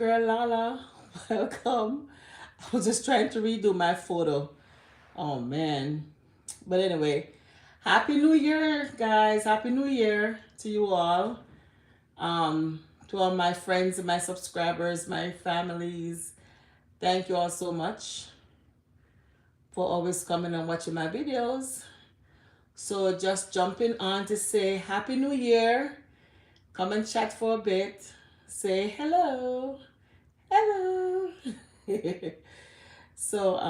Girl Lala, welcome. I was just trying to redo my photo. Oh man. But anyway, Happy New Year, guys. Happy New Year to you all. To all my friends and my subscribers, my families. Thank you all so much for always coming and watching my videos. So just jumping on to say Happy New Year. Come and chat for a bit. Say hello. Hello. So,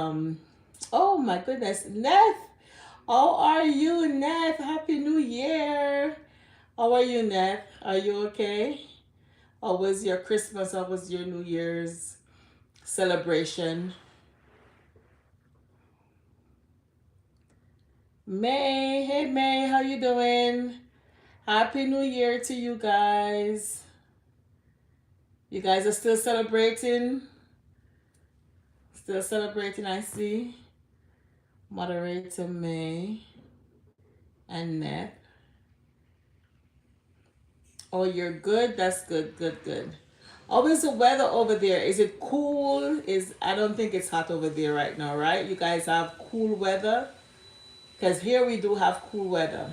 oh my goodness, Neth, how are you, Neth? Happy New Year. How are you, Neth? Are you okay? How was your Christmas? How was your New Year's celebration? May, hey May, how you doing? Happy New Year to you guys. You guys are still celebrating? Still celebrating, I see. Moderator May and Neth. Oh, you're good? That's good, good, good. How is the weather over there? Is it cool? I don't think it's hot over there right now, right? You guys have cool weather? Because here we do have cool weather.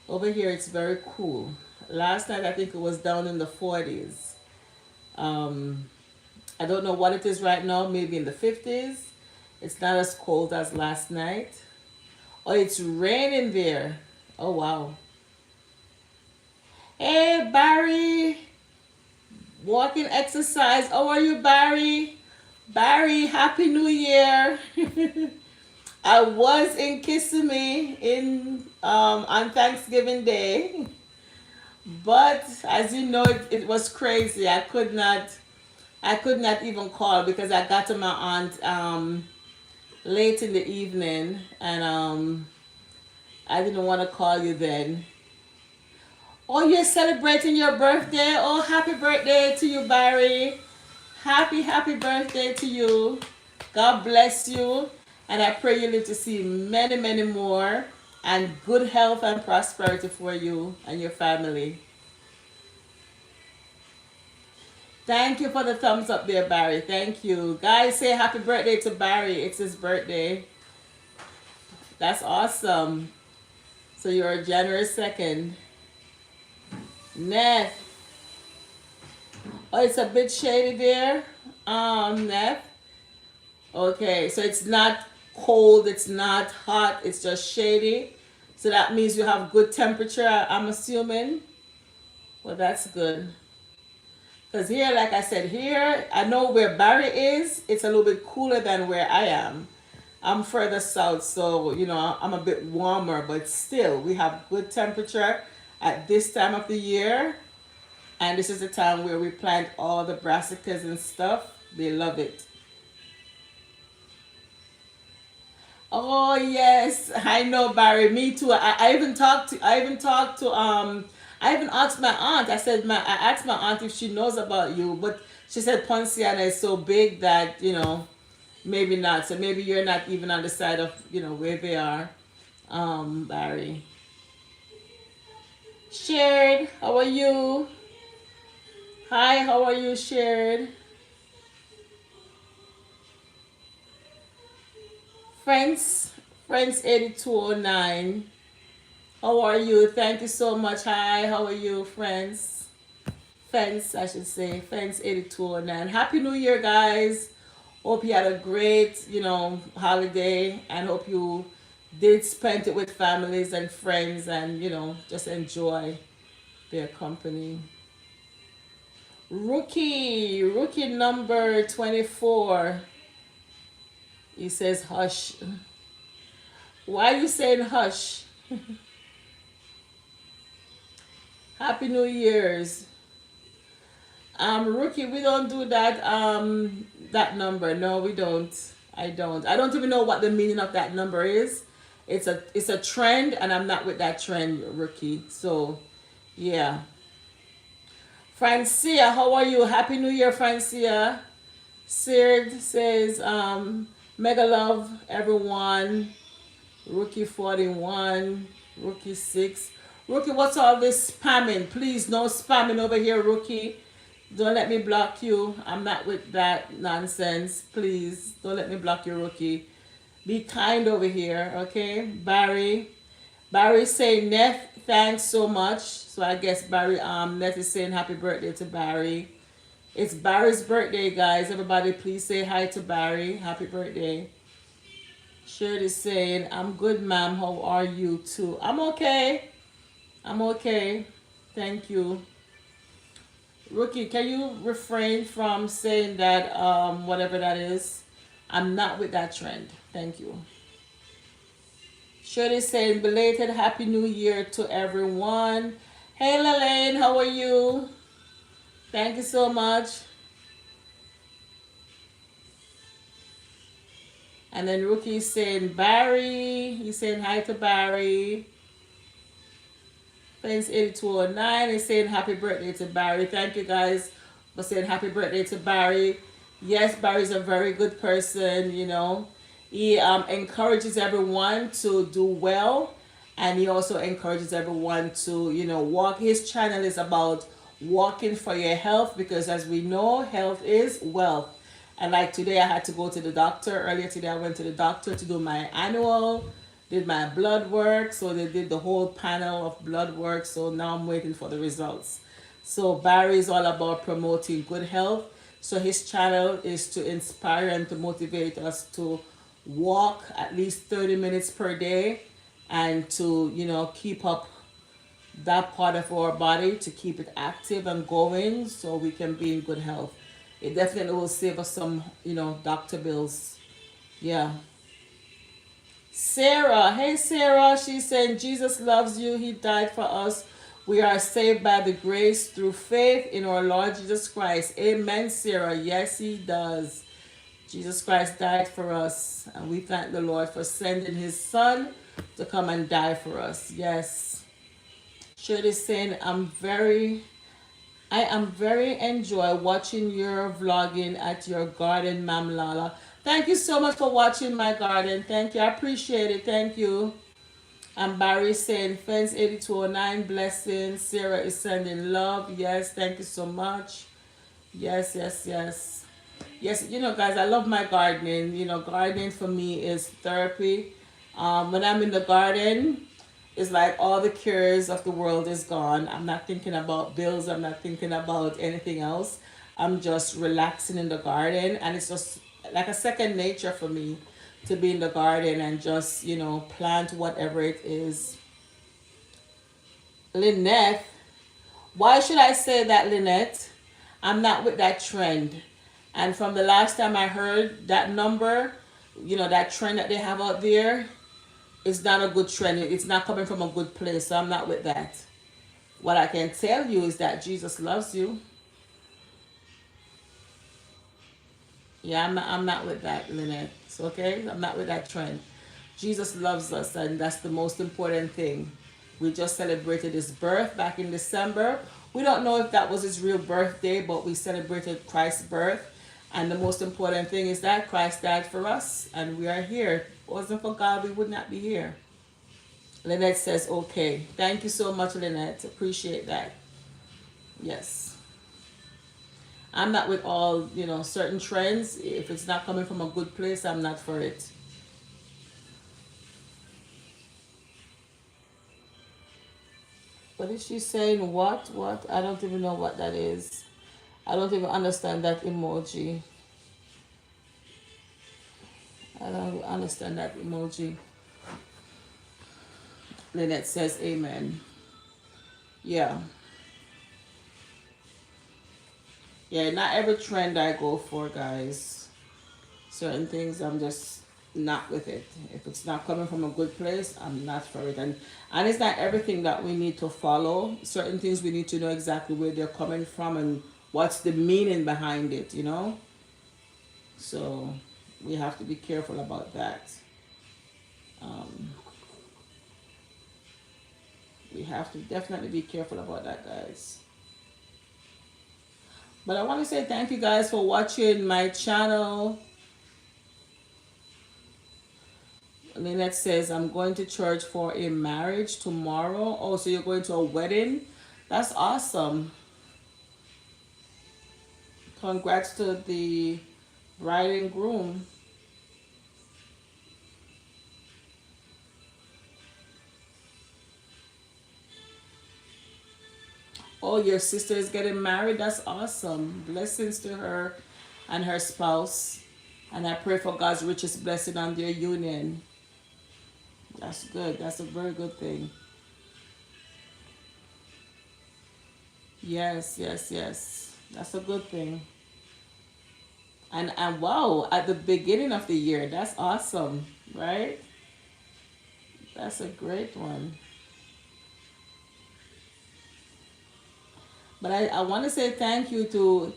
Over here it's very cool. Last night I think it was down in the 40s. Um, I don't know what it is right now, maybe in the 50s. It's not as cold as last night. Oh, it's raining there. Oh, wow. Hey, Barry. Walking exercise. How are you, Barry? Barry, Happy New Year. I was in Kissimmee on Thanksgiving Day. But as you know, it was crazy. I could not even call because I got to my aunt late in the evening, and I didn't want to call you then. Oh, you're celebrating your birthday. Oh, happy birthday to you, Barry. Happy birthday to you. God bless you. And I pray you live to see many, many more, and good health and prosperity for you and your family. Thank you for the thumbs up there, Barry. Thank you. Guys, say happy birthday to Barry. It's his birthday. That's awesome. So you're a January 2nd. Neff. Oh, it's a bit shady there. Neff. Okay, so it's not cold, it's not hot, it's just shady. So that means you have good temperature, I'm assuming. Well, that's good. Because here, like I said, here, I know where Barry is, it's a little bit cooler than where I am. I'm further south, so, I'm a bit warmer, but still, we have good temperature at this time of the year. And this is the time where we plant all the brassicas and stuff. They love it. Oh yes, I know, Barry. Me too. I even asked my aunt. I asked my aunt if she knows about you, but she said Ponciana is so big that maybe not. So maybe you're not even on the side of where they are, Barry. Shared, how are you? Hi, how are you, Shared? Friends, Friends 8209. How are you? Thank you so much. Hi, how are you, friends? Friends, I should say. Friends 8209. Happy New Year, guys. Hope you had a great, holiday, and hope you did spend it with families and friends, and just enjoy their company. Rookie number 24. He says hush. Why are you saying hush? Happy New Year's. Rookie, we don't do that number. No, we don't. I don't. I don't even know what the meaning of that number is. It's a trend, and I'm not with that trend, Rookie. So yeah. Francia, how are you? Happy New Year, Francia. Sid says, mega love everyone. Rookie 41, Rookie 6. Rookie, what's all this spamming? Please, no spamming over here, Rookie. Don't let me block you. I'm not with that nonsense. Please don't let me block you, Rookie. Be kind over here, okay? Barry. Barry saying Neff, thanks so much. So I guess Barry Neff is saying happy birthday to Barry. It's Barry's birthday, guys. Everybody please say hi to Barry. Happy birthday. Shirley saying, I'm good, ma'am. How are you too? I'm okay. I'm okay. Thank you. Rookie, can you refrain from saying that, whatever that is? I'm not with that trend. Thank you. Shirley saying, belated Happy New Year to everyone. Hey, Lalaine, how are you? Thank you so much. And then Rookie saying, Barry. He's saying hi to Barry. Thanks 8209 is saying happy birthday to Barry. Thank you guys for saying happy birthday to Barry. Yes, Barry's a very good person, you know. He encourages everyone to do well, and he also encourages everyone to, you know, walk. His channel is about walking for your health because, as we know, health is wealth. And like today, I had to go to the doctor. Earlier today, I went to the doctor to do my annual, did my blood work. So they did the whole panel of blood work. So now I'm waiting for the results. So Barry is all about promoting good health. So his channel is to inspire and to motivate us to walk at least 30 minutes per day and to, you know, keep up that part of our body, to keep it active and going so we can be in good health. It definitely will save us some, you know, doctor bills. Yeah. Sarah, hey Sarah, she's saying Jesus loves you. He died for us. We are saved by the grace through faith in our Lord Jesus Christ. Amen, Sarah. Yes, he does. Jesus Christ died for us, and we thank the Lord for sending his son to come and die for us. Yes. Shirley's saying, I am very enjoy watching your vlogging at your garden, Ma'am Lala. Thank you so much for watching my garden. Thank you. I appreciate it. Thank you. And Barry saying, Fence 8209, blessings. Sarah is sending love. Yes, thank you so much. Yes, yes, yes. Yes, you know, guys, I love my gardening. You know, gardening for me is therapy. When I'm in the garden, it's like all the cares of the world is gone. I'm not thinking about bills. I'm not thinking about anything else. I'm just relaxing in the garden, and it's just like a second nature for me to be in the garden and just, you know, plant whatever it is. Lynette, why should I say that, Lynette? I'm not with that trend. And from the last time I heard that number, you know, that trend that they have out there, it's not a good trend. It's not coming from a good place. So I'm not with that. What I can tell you is that Jesus loves you. Yeah, I'm not with that, Lynette. It's okay? I'm not with that trend. Jesus loves us, and that's the most important thing. We just celebrated his birth back in December. We don't know if that was his real birthday, but we celebrated Christ's birth. And the most important thing is that Christ died for us, and we are here. If it wasn't for God, we would not be here. Lynette says, okay. Thank you so much, Lynette. Appreciate that. Yes. I'm not with all, you know, certain trends. If it's not coming from a good place, I'm not for it. What is she saying? What? What? I don't even know what that is. I don't even understand that emoji. I don't understand that emoji. Lynette says amen. Yeah. Yeah, not every trend I go for, guys. Certain things I'm just not with it. If it's not coming from a good place, I'm not for it. And it's not everything that we need to follow. Certain things we need to know exactly where they're coming from and what's the meaning behind it, you know? So we have to be careful about that. We have to definitely be careful about that, guys. But I want to say thank you guys for watching my channel. Lynette says, I'm going to church for a marriage tomorrow. Oh, so you're going to a wedding? That's awesome. Congrats to the bride and groom. Oh, your sister is getting married? That's awesome. Blessings to her and her spouse. And I pray for God's richest blessing on their union. That's good. That's a very good thing. Yes, yes, yes. That's a good thing. And wow, at the beginning of the year, that's awesome, right? That's a great one. But I want to say thank you to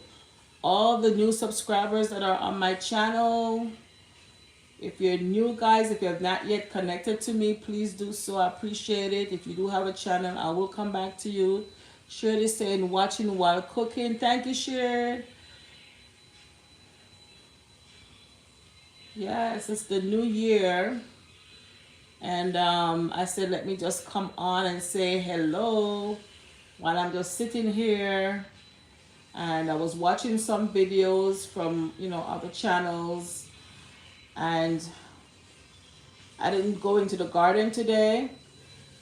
all the new subscribers that are on my channel. If you're new, guys, if you have not yet connected to me, please do so. I appreciate it. If you do have a channel, I will come back to you. Shirley saying watching while cooking. Thank you, Shirley. Yes, it's the new year. And I said, let me just come on and say hello while I'm just sitting here. And I was watching some videos from, other channels. And I didn't go into the garden today,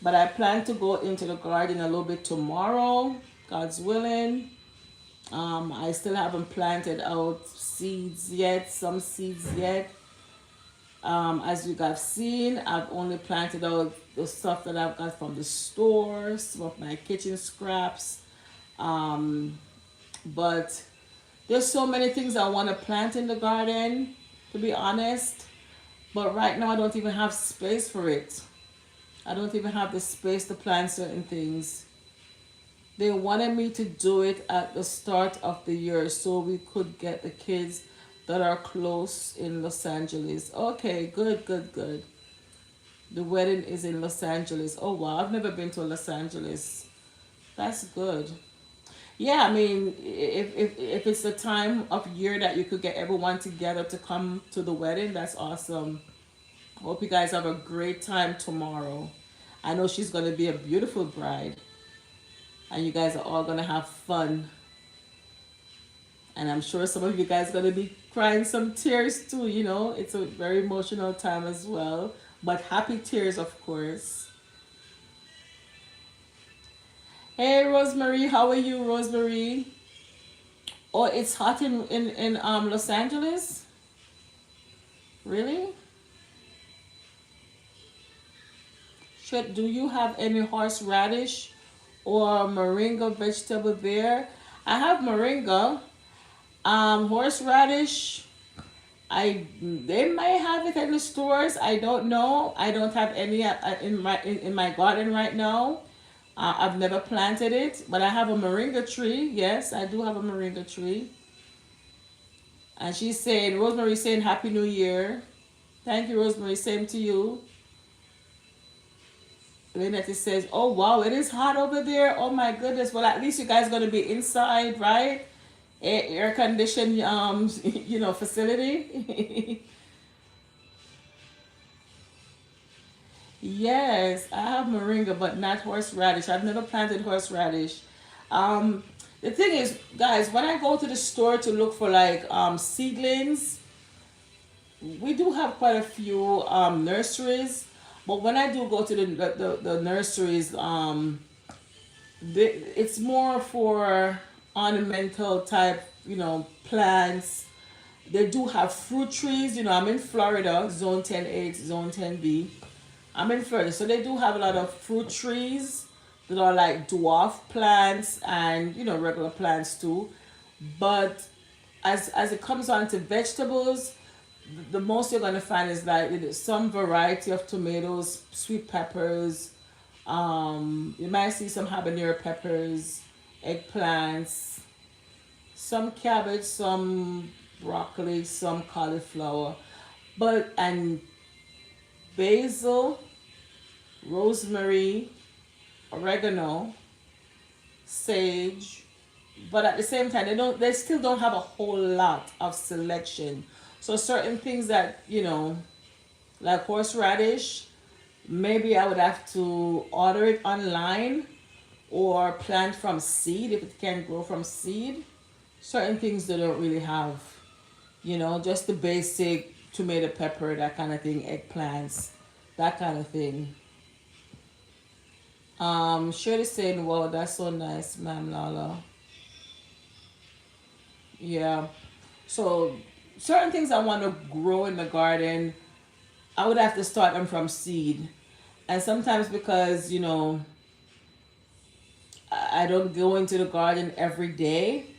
but I plan to go into the garden a little bit tomorrow, God's willing. I still haven't planted out seeds yet, some seeds yet. As you guys seen, I've only planted out the stuff that I've got from the store, some of my kitchen scraps. Um, but there's so many things I want to plant in the garden, to be honest. But right now I don't even have space for it. I don't even have the space to plant certain things. They wanted me to do it at the start of the year so we could get the kids that are close in Los Angeles. Okay, good, good, good. The wedding is in Los Angeles. Oh wow, I've never been to Los Angeles. That's good. Yeah, I mean, if it's the time of year that you could get everyone together to come to the wedding, that's awesome. Hope you guys have a great time tomorrow. I know she's going to be a beautiful bride, and you guys are all going to have fun. And I'm sure some of you guys are going to be crying some tears too, It's a very emotional time as well. But happy tears, of course. Hey, Rosemary, how are you, Rosemary? Oh, it's hot in Los Angeles? Really? Do you have any horseradish or moringa vegetable there? I have moringa. Horseradish, they might have it in the stores. I don't know. I don't have any in my garden right now. I've never planted it, but I have a moringa tree. Yes, I do have a moringa tree. And she's saying, Rosemary saying Happy New Year. Thank you, Rosemary. Same to you. Lynette says, oh wow, it is hot over there. Oh my goodness. Well, at least you guys gonna be inside, right? Air conditioned facility. Yes, I have moringa, but not horseradish. I've never planted horseradish. Um, the thing is, guys, when I go to the store to look for like seedlings, we do have quite a few nurseries. But when I do go to the nurseries, it's more for ornamental type, plants. They do have fruit trees. I'm in Florida, zone 10A, zone 10B. I'm in Florida, so they do have a lot of fruit trees that are like dwarf plants and regular plants too. But as it comes on to vegetables, the most you're gonna find is like some variety of tomatoes, sweet peppers. You might see some habanero peppers, eggplants, some cabbage, some broccoli, some cauliflower, but and basil, rosemary, oregano, sage, but at the same time they still don't have a whole lot of selection. So certain things that, like horseradish, maybe I would have to order it online or plant from seed if it can grow from seed. certain things they don't really have. Just the basic tomato, pepper, that kind of thing, eggplants, that kind of thing. Shirley saying, wow, that's so nice, ma'am Lala. Yeah. So certain things I want to grow in the garden, I would have to start them from seed. And sometimes because, I don't go into the garden every day.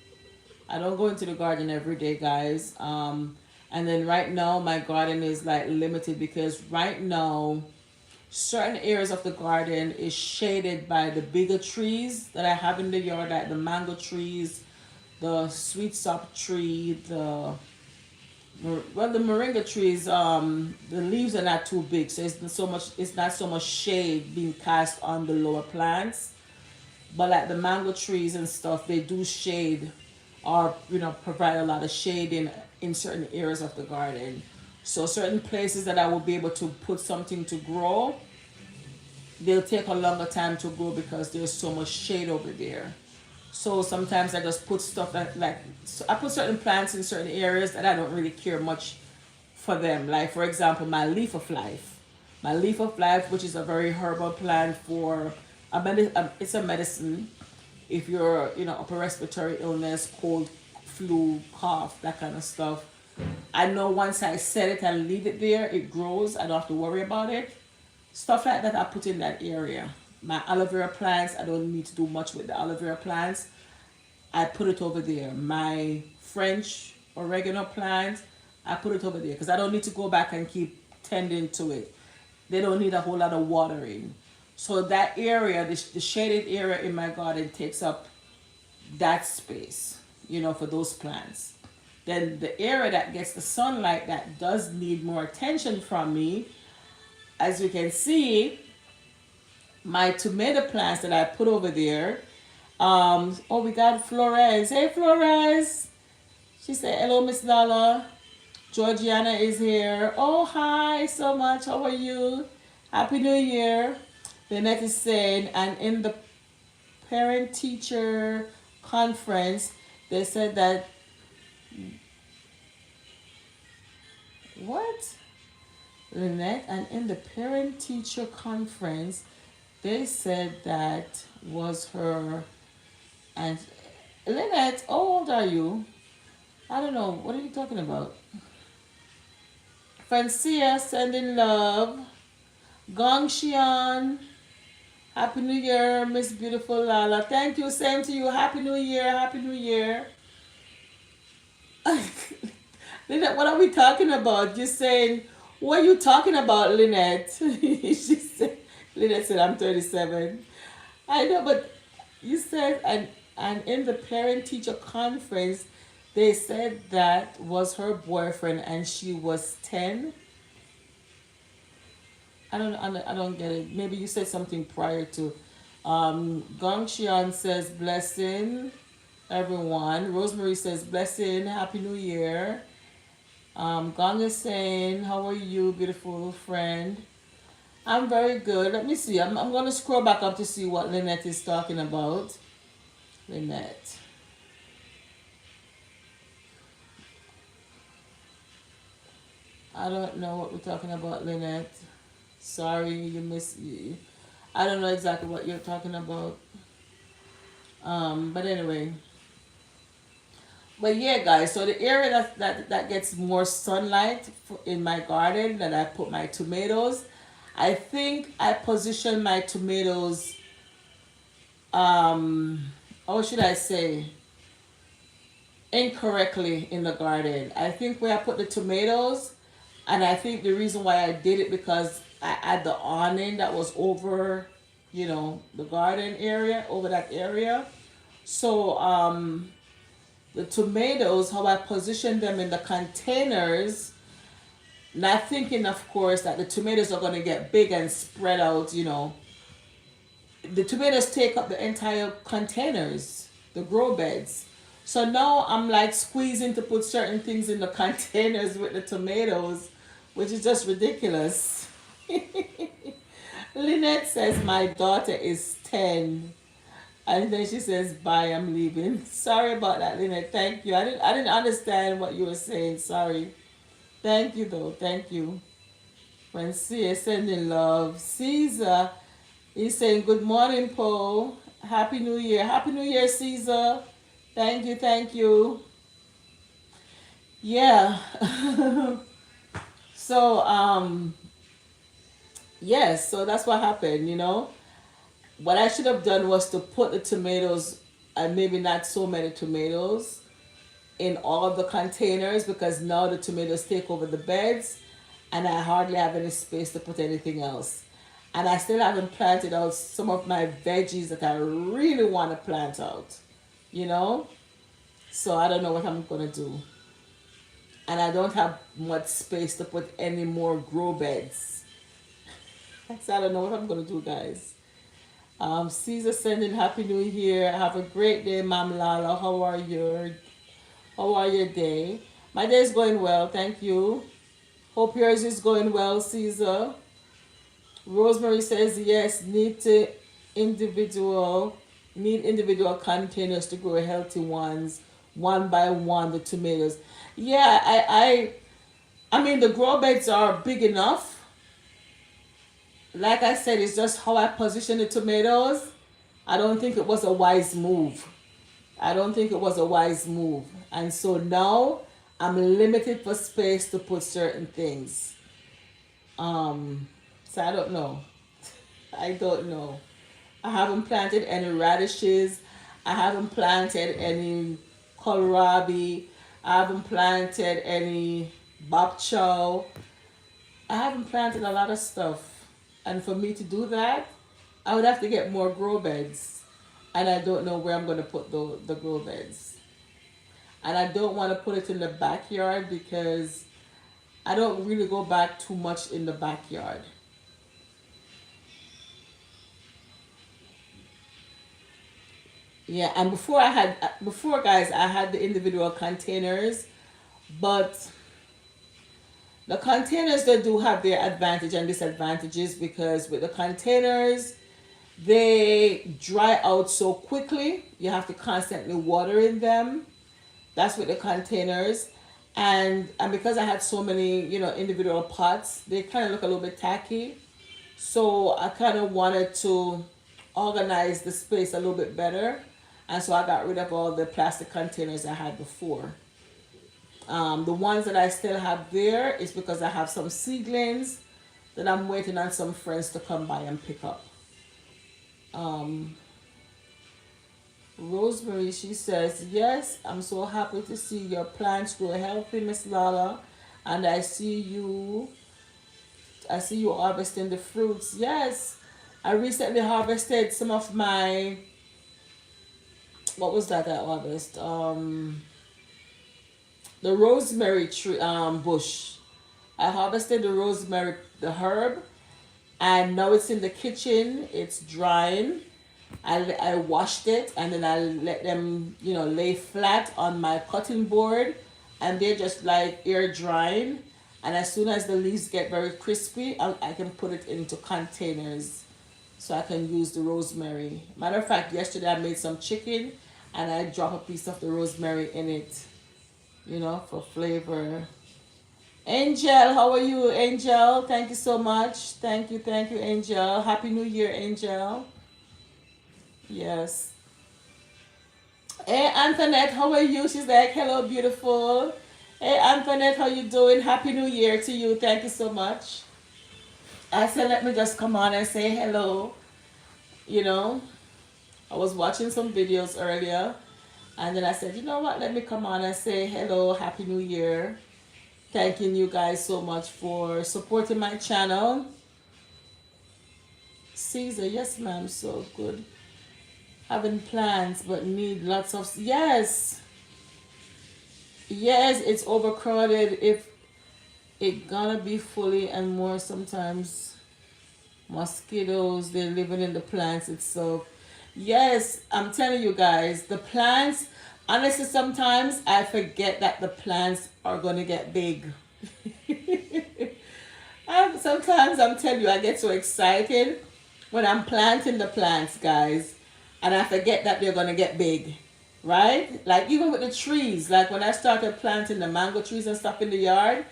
I don't go into the garden every day, guys. And then right now my garden is like limited because right now certain areas of the garden is shaded by the bigger trees that I have in the yard, like the mango trees, the sweet sop tree, the moringa trees. The leaves are not too big, so it's not so much shade being cast on the lower plants. But like the mango trees and stuff, they do shade, or provide a lot of shade in certain areas of the garden. So certain places that I will be able to put something to grow, they'll take a longer time to grow because there's so much shade over there. So sometimes I just put stuff so I put certain plants in certain areas that I don't really care much for them. Like for example, my leaf of life. My leaf of life, which is a very herbal plant for it's a medicine if you're upper respiratory illness, cold, flu, cough, that kind of stuff. I know once I set it and leave it there, it grows. I don't have to worry about it. Stuff like that I put in that area. My aloe vera plants, I don't need to do much with the aloe vera plants. I put it over there. My French oregano plant, I put it over there because I don't need to go back and keep tending to it. They don't need a whole lot of watering. So that area, the shaded area in my garden takes up that space, for those plants. Then the area that gets the sunlight that does need more attention from me, as you can see, my tomato plants that I put over there. Oh, we got Flores. Hey, Flores. She said, hello, Miss Lala. Georgiana is here. Oh, hi so much. How are you? Happy New Year. Lynette is saying, and in the parent-teacher conference, they said that, what? Lynette, and in the parent-teacher conference, they said that was her. And Lynette, how old are you? I don't know. What are you talking about? Francia sending love. Gong Xian. Happy New Year, Miss Beautiful Lala. Thank you. Same to you. Happy New Year. Happy New Year. Lynette, what are we talking about? You're saying, what are you talking about, Lynette? She said, Lynette said, I'm 37. I know, but you said, and in the parent-teacher conference, they said that was her boyfriend and she was 10. I don't get it. Maybe you said something prior to. Gong Xian says, blessing, everyone. Rosemary says, blessing, Happy New Year. Gong is saying, how are you, beautiful friend? I'm very good. Let me see. I'm going to scroll back up to see what Lynette is talking about. Lynette. I don't know what we're talking about, Lynette. Sorry, you missed. I don't know exactly what you're talking about. But anyway. But yeah, guys. So the area that gets more sunlight in my garden that I put my tomatoes, I think I position my tomatoes. How should I say? Incorrectly in the garden. I think where I put the tomatoes, and I think the reason why I did it because I had the awning that was over, the garden area, over that area. So the tomatoes, how I position them in the containers, not thinking, of course, that the tomatoes are going to get big and spread out, The tomatoes take up the entire containers, the grow beds. So now I'm like squeezing to put certain things in the containers with the tomatoes, which is just ridiculous. Lynette says my daughter is 10. And then she says, "Bye, I'm leaving." Sorry about that, Lynette. Thank you. I didn't understand what you were saying. Sorry. Thank you though. Thank you. Francia sending love. Caesar is saying good morning, Paul. Happy New Year. Happy New Year, Caesar. Thank you. Thank you. Yeah. So yes. So that's what happened. What I should have done was to put the tomatoes, and maybe not so many tomatoes, in all of the containers, because now the tomatoes take over the beds and I hardly have any space to put anything else. And I still haven't planted out some of my veggies that I really want to plant out, you know? So I don't know what I'm going to do. And I don't have much space to put any more grow beds. So I don't know what I'm going to do, guys. Caesar sending Happy New Year. Have a great day, Ma'am Lala. How are your day? My day is going well, thank you. Hope yours is going well, Caesar. Rosemary says yes, individual containers to grow healthy ones, one by one, the tomatoes. Yeah, I mean the grow beds are big enough. Like I said, it's just how I position the tomatoes. I don't think it was a wise move. I don't think it was a wise move. And so now I'm limited for space to put certain things. So I don't know. I don't know. I haven't planted any radishes. I haven't planted any kohlrabi. I haven't planted any bok chow. I haven't planted a lot of stuff. And for me to do that, I would have to get more grow beds. And I don't know where I'm going to put the grow beds. And I don't want to put it in the backyard because I don't really go back too much in the backyard. Yeah, and before guys, I had the individual containers, but the containers, they do have their advantage and disadvantages, because with the containers, they dry out so quickly. You have to constantly water in them. That's with the containers. And because I had so many, individual pots, they kind of look a little bit tacky. So I kind of wanted to organize the space a little bit better. And so I got rid of all the plastic containers I had before. The ones that I still have there is because I have some seedlings that I'm waiting on some friends to come by and pick up. Um, Rosemary, she says, yes, I'm so happy to see your plants grow healthy, Miss Lala. And I see you harvesting the fruits. Yes, I recently harvested some of my, what was that I harvested? The rosemary tree, bush. I harvested the rosemary, the herb, and now it's in the kitchen. It's drying. I washed it, and then I let them, lay flat on my cutting board, and they're just like air drying. And as soon as the leaves get very crispy, I can put it into containers so I can use the rosemary. Matter of fact, yesterday I made some chicken, and I drop a piece of the rosemary in it, for flavor. Angel, how are you, Angel? Thank you so much. Thank you, Angel. Happy New Year, Angel. Yes. Hey, Antoinette, how are you? She's like, hello, beautiful. Hey, Antoinette, how you doing? Happy New Year to you. Thank you so much. I said, let me just come on and say hello. You know, I was watching some videos earlier, and then I said, you know what? Let me come on and say hello, Happy New Year. Thanking you guys so much for supporting my channel. Caesar, yes, ma'am, so good. Having plans, but need lots of, yes. Yes, it's overcrowded. If it gonna be fully and more, sometimes mosquitoes, they're living in the plants itself. Yes, I'm telling you guys, the plants, honestly, sometimes I forget that the plants are gonna get big. Sometimes I'm telling you, I get so excited when I'm planting the plants, guys. and I forget that they're gonna get big, right? Like even with the trees, like when I started planting the mango trees and stuff in the yard,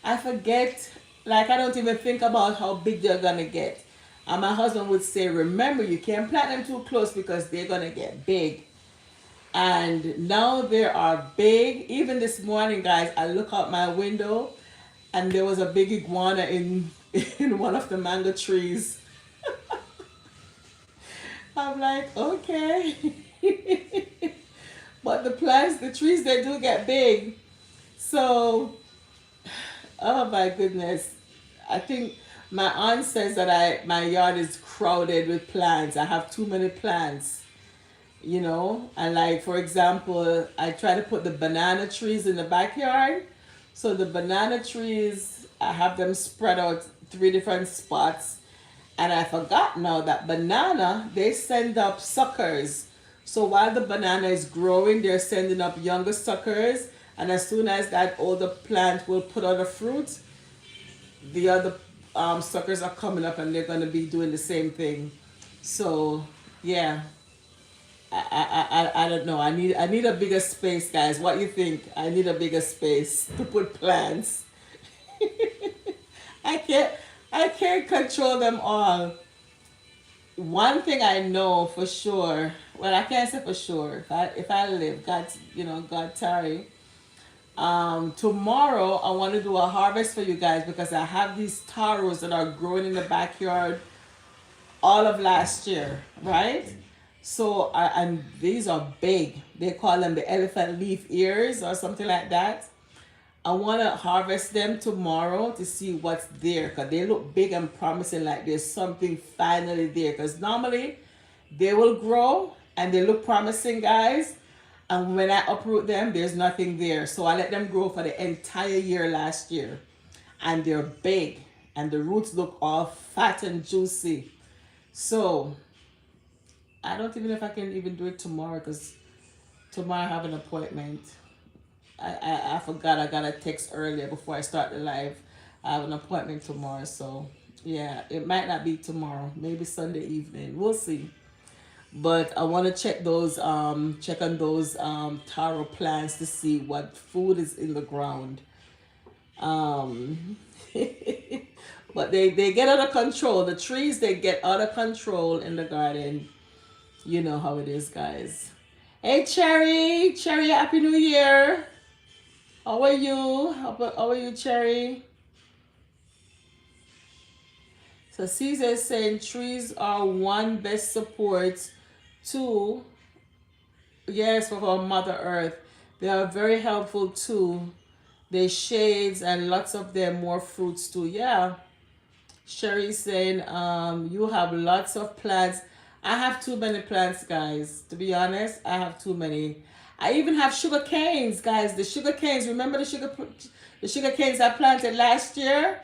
I forget, like I don't even think about how big they're gonna get. And my husband would say, remember, you can't plant them too close because they're gonna get big. And now they are big. Even this morning, guys, I look out my window and there was a big iguana in in one of the mango trees. I'm like, okay. But the plants, the trees, they do get big. So, oh my goodness. I think my aunt says that my yard is crowded with plants. I have too many plants, you know. And like for example, I try to put the banana trees in the backyard. So the banana trees, I have them spread out three different spots. And I forgot now that banana, they send up suckers. So while the banana is growing, they're sending up younger suckers. And as soon as that older plant will put out a fruit, the other suckers are coming up and they're going to be doing the same thing. So yeah, I don't know. I need a bigger space, guys. What you think? I need a bigger space to put plants. I can't I can't control them all. One thing I know for sure, well I can't say for sure. If I live, God, God tarry. Tomorrow I want to do a harvest for you guys because I have these taros that are growing in the backyard all of last year, right? So and these are big. They call them the elephant leaf ears or something like that. I want to harvest them tomorrow to see what's there because they look big and promising, like there's something finally there. Because normally they will grow and they look promising, guys. And when I uproot them, there's nothing there. So I let them grow for the entire year last year. And they're big and the roots look all fat and juicy. So I don't even know if I can even do it tomorrow because tomorrow I have an appointment. I forgot I got a text earlier before I start the live. I have an appointment tomorrow, so yeah, it might not be tomorrow. Maybe Sunday evening. We'll see. But I want to check on those taro plants to see what food is in the ground. Um, but they get out of control. The trees they get out of control in the garden. You know how it is, guys. Hey, Cherry, Happy New Year. How are you? How are you, Cherry? So Caesar is saying trees are one best support. Two, yes, for our Mother Earth. They are very helpful too. They shades and lots of them more fruits too. Yeah. Sherry saying, you have lots of plants. I have too many plants, guys. To be honest, I have too many. I even have sugar canes, guys. The sugar canes. Remember the sugar canes I planted last year?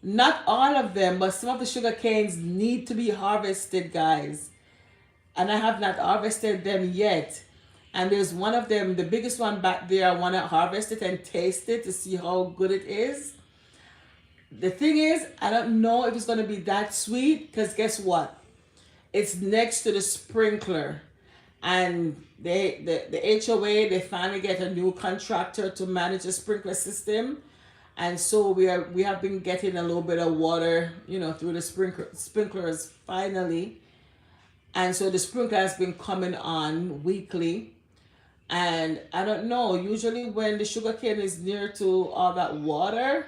Not all of them, but some of the sugar canes need to be harvested, guys. And I have not harvested them yet. And there's one of them, the biggest one back there. I want to harvest it and taste it to see how good it is. The thing is, I don't know if it's going to be that sweet because guess what? It's next to the sprinkler. And the HOA, they finally get a new contractor to manage the sprinkler system. And so we have been getting a little bit of water, through the sprinklers finally. And so the sprinkler has been coming on weekly. And I don't know, usually when the sugarcane is near to all that water,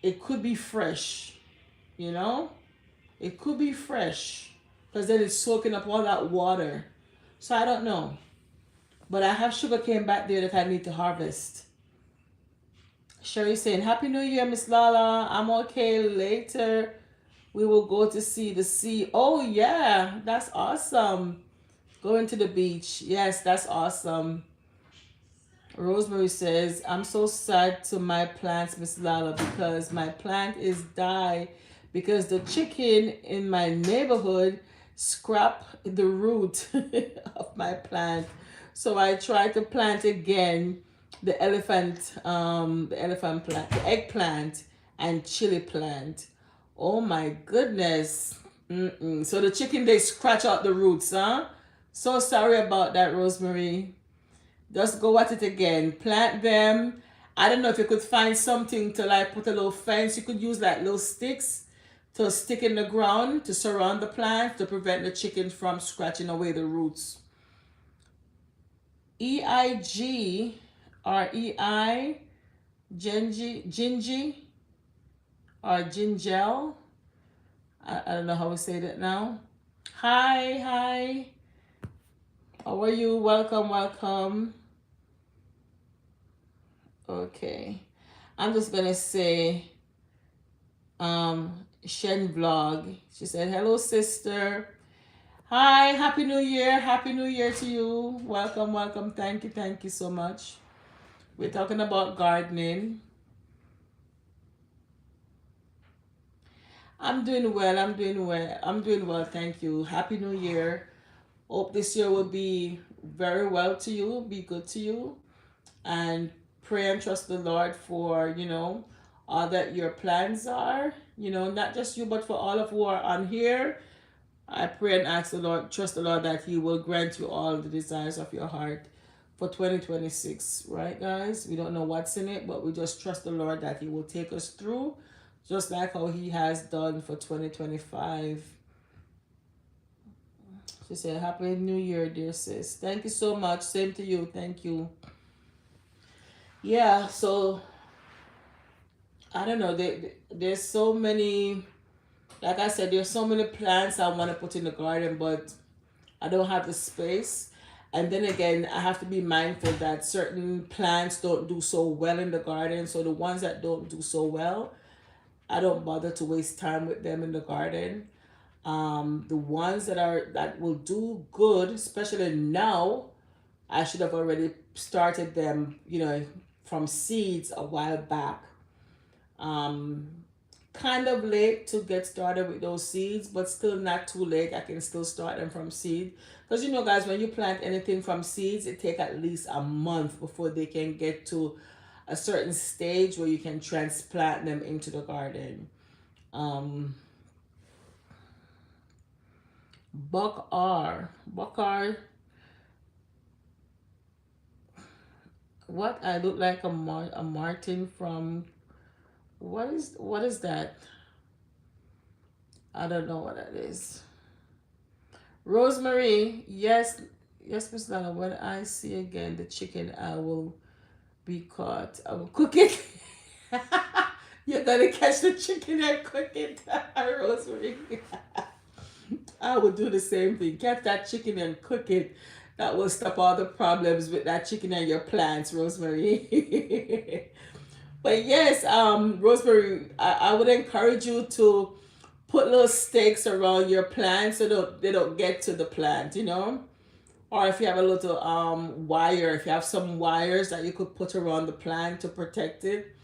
it could be fresh, It could be fresh because then it's soaking up all that water. So I don't know. But I have sugarcane back there that I need to harvest. Sherry saying, Happy New Year, Miss Lala. I'm okay. Later, we will go to see the sea. Oh, yeah. That's awesome. Going to the beach. Yes, that's awesome. Rosemary says, I'm so sad to my plants, Miss Lala, because my plant is die because the chicken in my neighborhood scrap the root of my plant. So I tried to plant again the elephant plant, the eggplant and chili plant. Oh my goodness. So the chicken, they scratch out the roots, huh? So sorry about that, Rosemary. Just go at it again. Plant them. I don't know if you could find something to like put a little fence. You could use like little sticks to stick in the ground to surround the plant to prevent the chicken from scratching away the roots. EIGREI, Gingy or Gingel. I don't know how we say that now. Hi, hi. How are you? Welcome, welcome. Okay. I'm just gonna say Shen vlog. She said, hello sister. Hi, happy new year. Happy new year to you. Welcome, welcome. Thank you so much. We're talking about gardening. I'm doing well. I'm doing well. I'm doing well. Thank you. Happy New Year. Hope this year will be very well to you, be good to you, and pray and trust the Lord for, all that your plans are, not just you, but for all of who are on here. I pray and ask the Lord, trust the Lord that He will grant you all the desires of your heart for 2026, right, guys? We don't know what's in it, but we just trust the Lord that He will take us through, just like how He has done for 2025. She said, Happy New Year, dear sis. Thank you so much. Same to you. Thank you. Yeah, so I don't know. There's so many, like I said, there's so many plants I want to put in the garden, but I don't have the space. And then again, I have to be mindful that certain plants don't do so well in the garden. So the ones that don't do so well, I don't bother to waste time with them in the garden. The ones that will do good, especially now, I should have already started them, from seeds a while back. Um, Kind of late to get started with those seeds, but still not too late. I can still start them from seed. Because guys, when you plant anything from seeds, it takes at least a month before they can get to a certain stage where you can transplant them into the garden. Um, Buck R, what? I look like a Martin from, what is that? I don't know what that is. Rosemary, yes, Miss Lana. When I see again the chicken, I will be caught. I will cook it. You're gonna catch the chicken and cook it, Rosemary. I would do the same thing. Catch that chicken and cook it. That will stop all the problems with that chicken and your plants, Rosemary. But yes, Rosemary, I would encourage you to put little stakes around your plant so they don't get to the plant. Or if you have a little wire, if you have some wires that you could put around the plant to protect it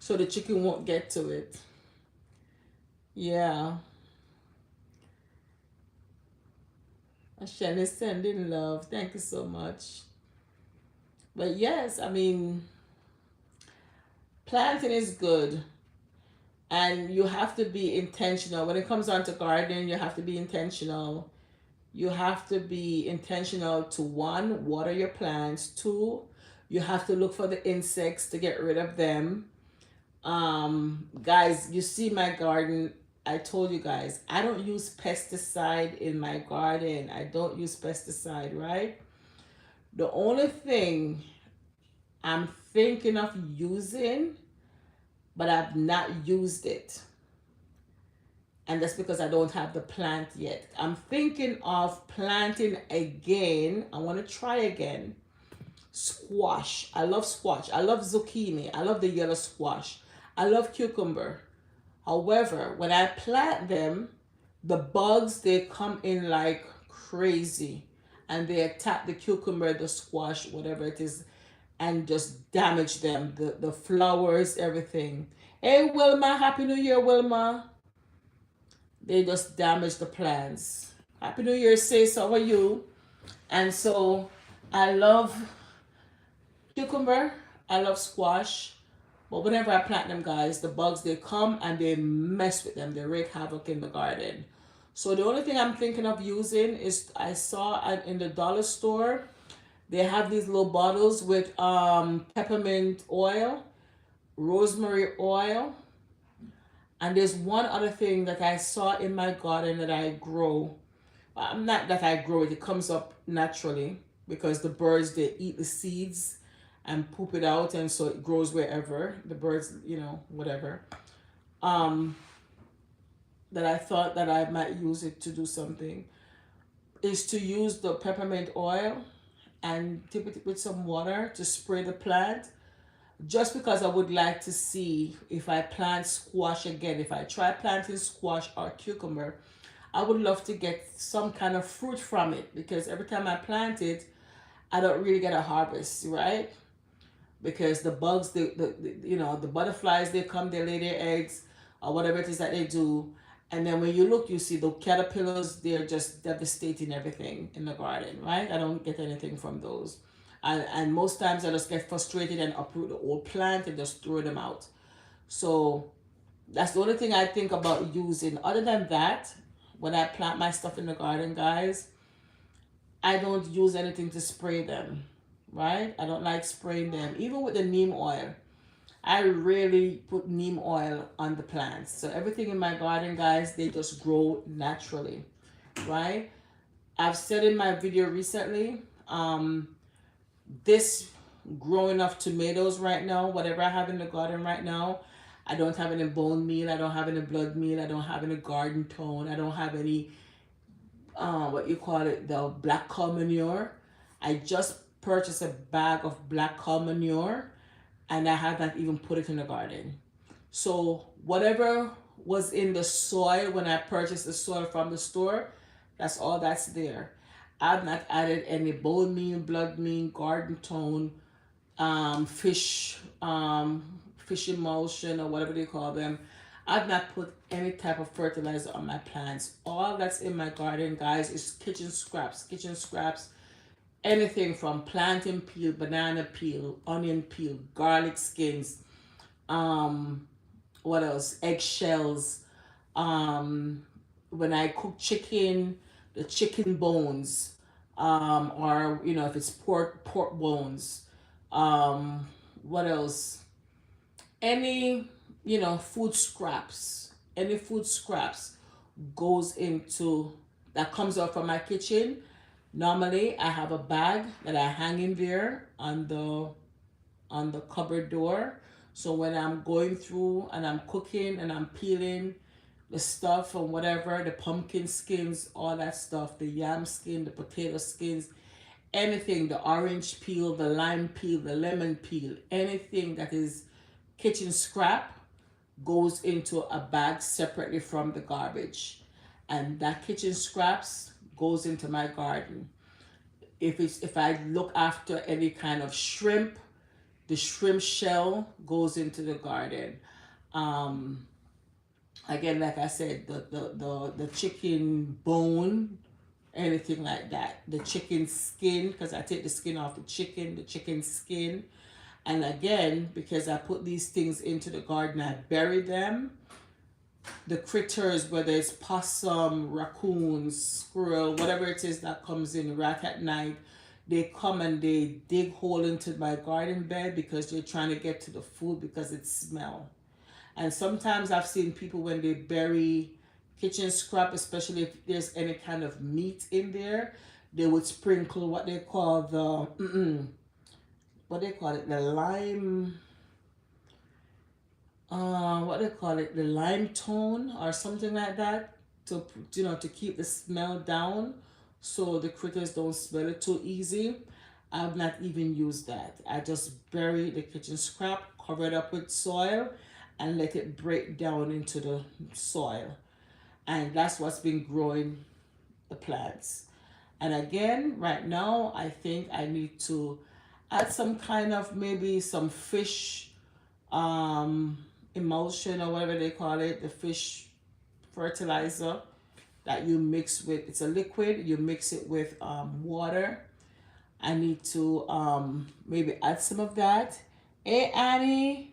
so the chicken won't get to it. Yeah. Hashem is sending love. Thank you so much. But yes, I mean, planting is good. And you have to be intentional. When it comes down to gardening, you have to be intentional. You have to be intentional to, one, water your plants. Two, you have to look for the insects to get rid of them. Guys, you see my garden. I told you guys, I don't use pesticide in my garden. I don't use pesticide, right? The only thing I'm thinking of using, but I've not used it, and that's because I don't have the plant yet. I'm thinking of planting again. I want to try again. Squash. I love squash. I love zucchini. I love the yellow squash. I love cucumber. However, when I plant them, the bugs, they come in like crazy and they attack the cucumber, the squash, whatever it is, and just damage them, the flowers, everything. Hey, Wilma, Happy New Year, Wilma. They just damage the plants. Happy New Year, sis. How are you? And so I love cucumber. I love squash. But whenever I plant them, guys, the bugs, they come and they mess with them. They wreak havoc in the garden. So the only thing I'm thinking of using is I saw in the dollar store they have these little bottles with peppermint oil, rosemary oil, and there's one other thing that I saw in my garden that I grow. Not that I grow it; it comes up naturally because the birds they eat the seeds and poop it out, and so it grows wherever the birds, whatever. Um, that I thought that I might use it to do something is to use the peppermint oil and dip it with some water to spray the plant, just because I would like to see if I plant squash again. If I try planting squash or cucumber, I would love to get some kind of fruit from it, because every time I plant it, I don't really get a harvest, right? Because the bugs, the butterflies, they come, they lay their eggs or whatever it is that they do, and then when you look, you see the caterpillars, they're just devastating everything in the garden, right? I don't get anything from those. And most times I just get frustrated and uproot the old plant and just throw them out. So that's the only thing I think about using. Other than that, when I plant my stuff in the garden, guys, I don't use anything to spray them, right? I don't like spraying them. Even with the neem oil, I really put neem oil on the plants. So everything in my garden, guys, they just grow naturally, right? I've said in my video recently, this growing of tomatoes right now, whatever I have in the garden right now, I don't have any bone meal, I don't have any blood meal, I don't have any garden tone, I don't have any what you call it, the black cow manure. I just purchased a bag of black cow manure, and I have not even put it in the garden. So whatever was in the soil when I purchased the soil from the store, that's all that's there. I've not added any bone meal, blood meal, garden tone, fish emulsion or whatever they call them. I've not put any type of fertilizer on my plants. All that's in my garden, guys, is kitchen scraps, anything from plantain peel, banana peel, onion peel, garlic skins, um, what else? Eggshells. Um, when I cook chicken, the chicken bones, or if it's pork bones. Um, what else? Any food scraps, goes into that comes out from my kitchen. Normally I have a bag that I hang in there on the cupboard door. So when I'm going through and I'm cooking and I'm peeling the stuff and whatever, the pumpkin skins, all that stuff, the yam skin, the potato skins, anything, the orange peel, the lime peel, the lemon peel, anything that is kitchen scrap goes into a bag separately from the garbage. And that kitchen scraps goes into my garden. If I look after any kind of shrimp, the shrimp shell goes into the garden. Um, Again, like I said, the chicken bone, anything like that. The chicken skin, because I take the skin off the chicken skin. And again, because I put these things into the garden, I bury them. The critters, whether it's possum, raccoons, squirrel, whatever it is that comes in right at night, they come and they dig hole into my garden bed because they're trying to get to the food because it smells. And sometimes I've seen people when they bury kitchen scrap, especially if there's any kind of meat in there, they would sprinkle what they call the lime, the lime tone or something like that, to to keep the smell down, so the critters don't smell it too easy. I've not even used that. I just bury the kitchen scrap, cover it up with soil, and let it break down into the soil. And that's what's been growing the plants. And again, right now, I think I need to add some kind of, maybe some fish um, emulsion or whatever they call it, the fish fertilizer that you mix with, it's a liquid, you mix it with water. I need to maybe add some of that. Hey, Annie.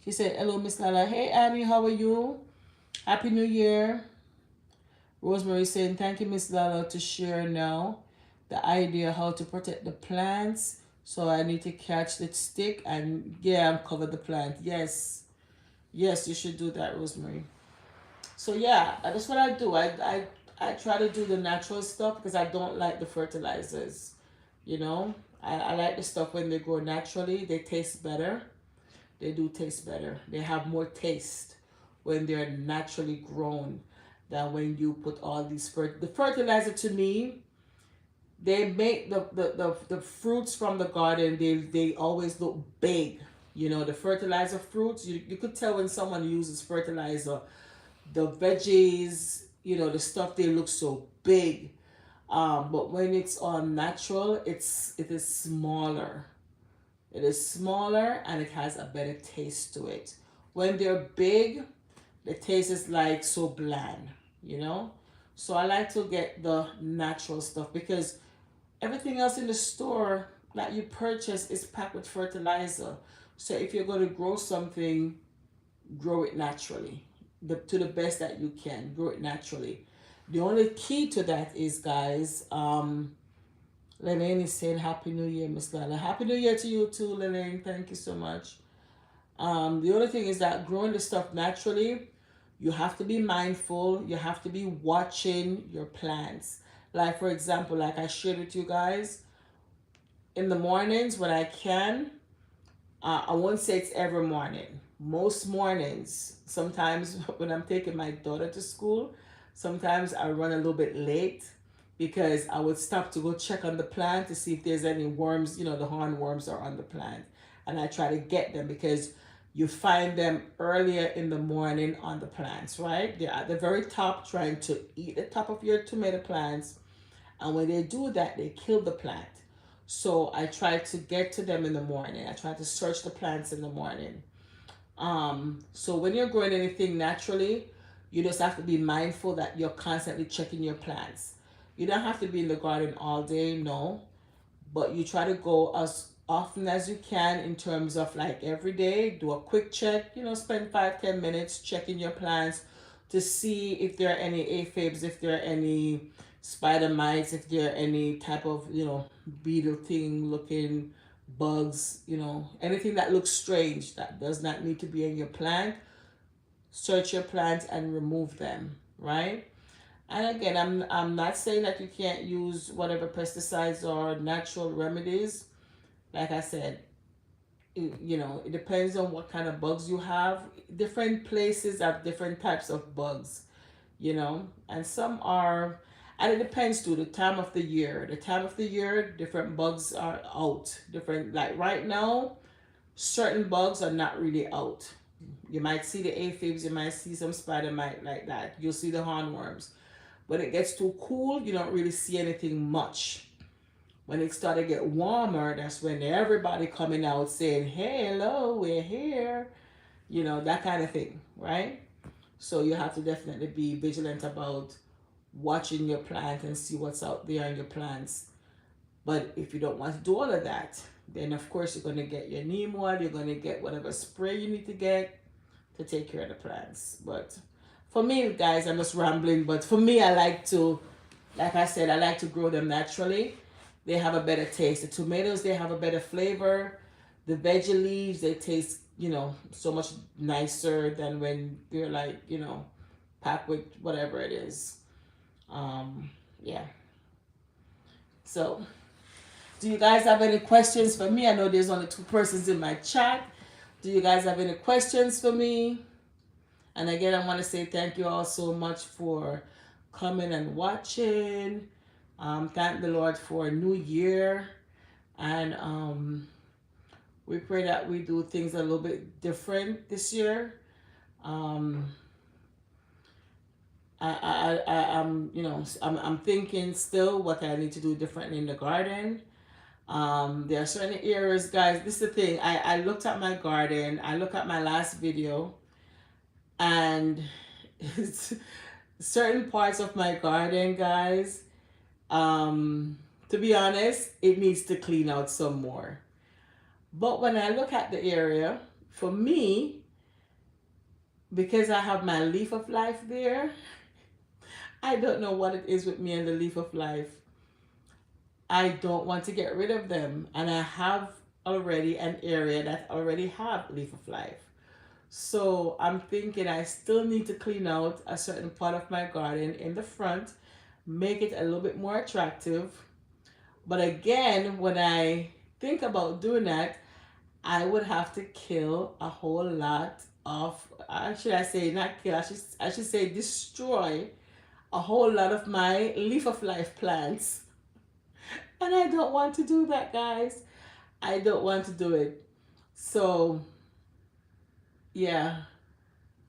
She said, hello, Miss Lala. Hey, Annie, how are you? Happy New Year. Rosemary saying, thank you, Miss Lala, to share now the idea how to protect the plants. So I need to catch the stick and yeah, cover the plant. Yes, yes, you should do that, Rosemary. So yeah, that's what I do. I try to do the natural stuff because I don't like the fertilizers. You know, I like the stuff when they grow naturally. They taste better. They do taste better. They have more taste when they're naturally grown than when you put all these the fertilizer. To me, they make the fruits from the garden, they always look big. You know, the fertilizer fruits, you could tell when someone uses fertilizer. The veggies, you know, the stuff, they look so big. But when it's all natural, it is smaller. It is smaller and it has a better taste to it. When they're big, the taste is like so bland, you know? So I like to get the natural stuff because everything else in the store that you purchase is packed with fertilizer. So if you're going to grow something, grow it naturally. To the best that you can, grow it naturally. The only key to that is, guys, Lelaine is saying Happy New Year, Miss Lala. Happy New Year to you too, Lelaine. Thank you so much. The only thing is that growing the stuff naturally, you have to be mindful. You have to be watching your plants. Like, for example, like I shared with you guys, in the mornings when I can, I won't say it's every morning. Most mornings, sometimes when I'm taking my daughter to school, sometimes I run a little bit late because I would stop to go check on the plant to see if there's any worms, you know, the hornworms are on the plant. And I try to get them because you find them earlier in the morning on the plants, right? They're at the very top trying to eat the top of your tomato plants. And when they do that, they kill the plant. So I try to get to them in the morning. I try to search the plants in the morning. So when you're growing anything naturally, you just have to be mindful that you're constantly checking your plants. You don't have to be in the garden all day, no, but you try to go as often as you can in terms of like every day, do a quick check, you know, spend 5-10 minutes checking your plants to see if there are any aphids, if there are any spider mites, if there are any type of, you know, beetle thing looking bugs, you know, anything that looks strange that does not need to be in your plant. Search your plant and remove them, right? And again, I'm not saying that you can't use whatever pesticides or natural remedies. Like I said, you know, it depends on what kind of bugs you have. Different places have different types of bugs, you know, and some are, and it depends too, the time of the year. The time of the year, different bugs are out. Different, like right now, certain bugs are not really out. You might see the aphids, you might see some spider mite like that. You'll see the hornworms. When it gets too cool, you don't really see anything much. When it started to get warmer, that's when everybody coming out saying, hey, hello, we're here. You know, that kind of thing, right? So you have to definitely be vigilant about watching your plant and see what's out there in your plants. But if you don't want to do all of that, then of course you're going to get your neem oil, you're going to get whatever spray you need to get to take care of the plants. But for me, guys, I'm just rambling, but for me, I like to, like I said, I like to grow them naturally. They have a better taste. The tomatoes, they have a better flavor. The veggie leaves, they taste, you know, so much nicer than when they're like, you know, packed with whatever it is. Yeah. So, do you guys have any questions for me? I know there's only 2 persons in my chat. Do you guys have any questions for me? And again, I want to say thank you all so much for coming and watching. Thank the Lord for a new year. And we pray that we do things a little bit different this year. I'm, you know, I'm thinking still what I need to do differently in the garden. There are certain areas, guys. This is the thing. I looked at my garden. I looked at my last video, and it's certain parts of my garden, guys. To be honest, it needs to clean out some more. But when I look at the area, for me, because I have my leaf of life there, I don't know what it is with me and the leaf of life. I don't want to get rid of them. And I have already an area that already have leaf of life. So I'm thinking I still need to clean out a certain part of my garden in the front, make it a little bit more attractive. But again, when I think about doing that, I would have to kill a whole lot of, should I say, not kill, I should say destroy a whole lot of my leaf of life plants. And I don't want to do that, guys. I don't want to do it. So, yeah.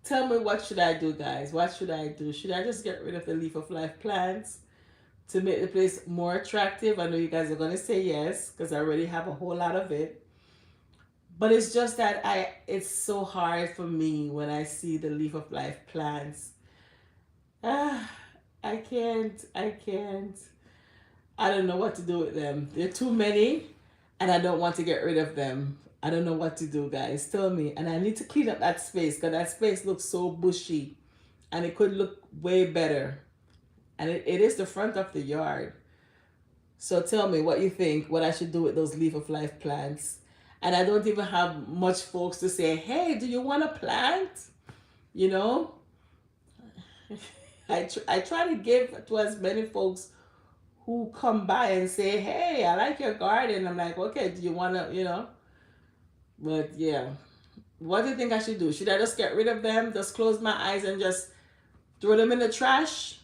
Tell me, what should I do, guys? What should I do? Should I just get rid of the leaf of life plants to make the place more attractive? I know you guys are going to say yes because I already have a whole lot of it. But it's just that it's so hard for me when I see the leaf of life plants. Ah, I can't. I can't. I don't know what to do with them. There are too many, and I don't want to get rid of them. I don't know what to do, guys. Tell me. And I need to clean up that space because that space looks so bushy, and it could look way better. And it is the front of the yard. So tell me what you think, what I should do with those leaf of life plants. And I don't even have much folks to say, hey, do you want a plant? You know, I try to give to as many folks who come by and say, hey, I like your garden. I'm like, okay, do you want to, but yeah. What do you think I should do? Should I just get rid of them, just close my eyes and just throw them in the trash?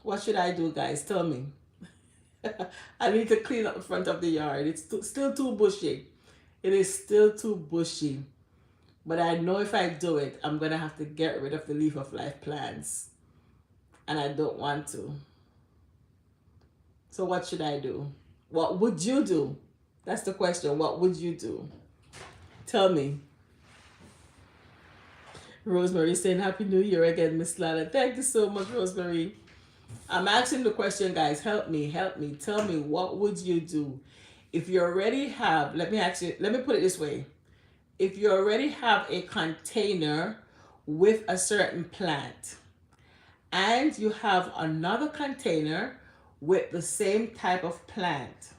What should I do, guys? Tell me. I need to clean up the front of the yard. It's still too bushy. It is still too bushy. But I know if I do it, I'm going to have to get rid of the leaf of life plants. And I don't want to. So what should I do? What would you do? That's the question. What would you do? Tell me. Rosemary saying Happy New Year again, Miss Lala. Thank you so much, Rosemary. I'm asking the question, guys. Help me, help me. Tell me, what would you do if you already have, let me put it this way. If you already have a container with a certain plant and you have another container with the same type of plant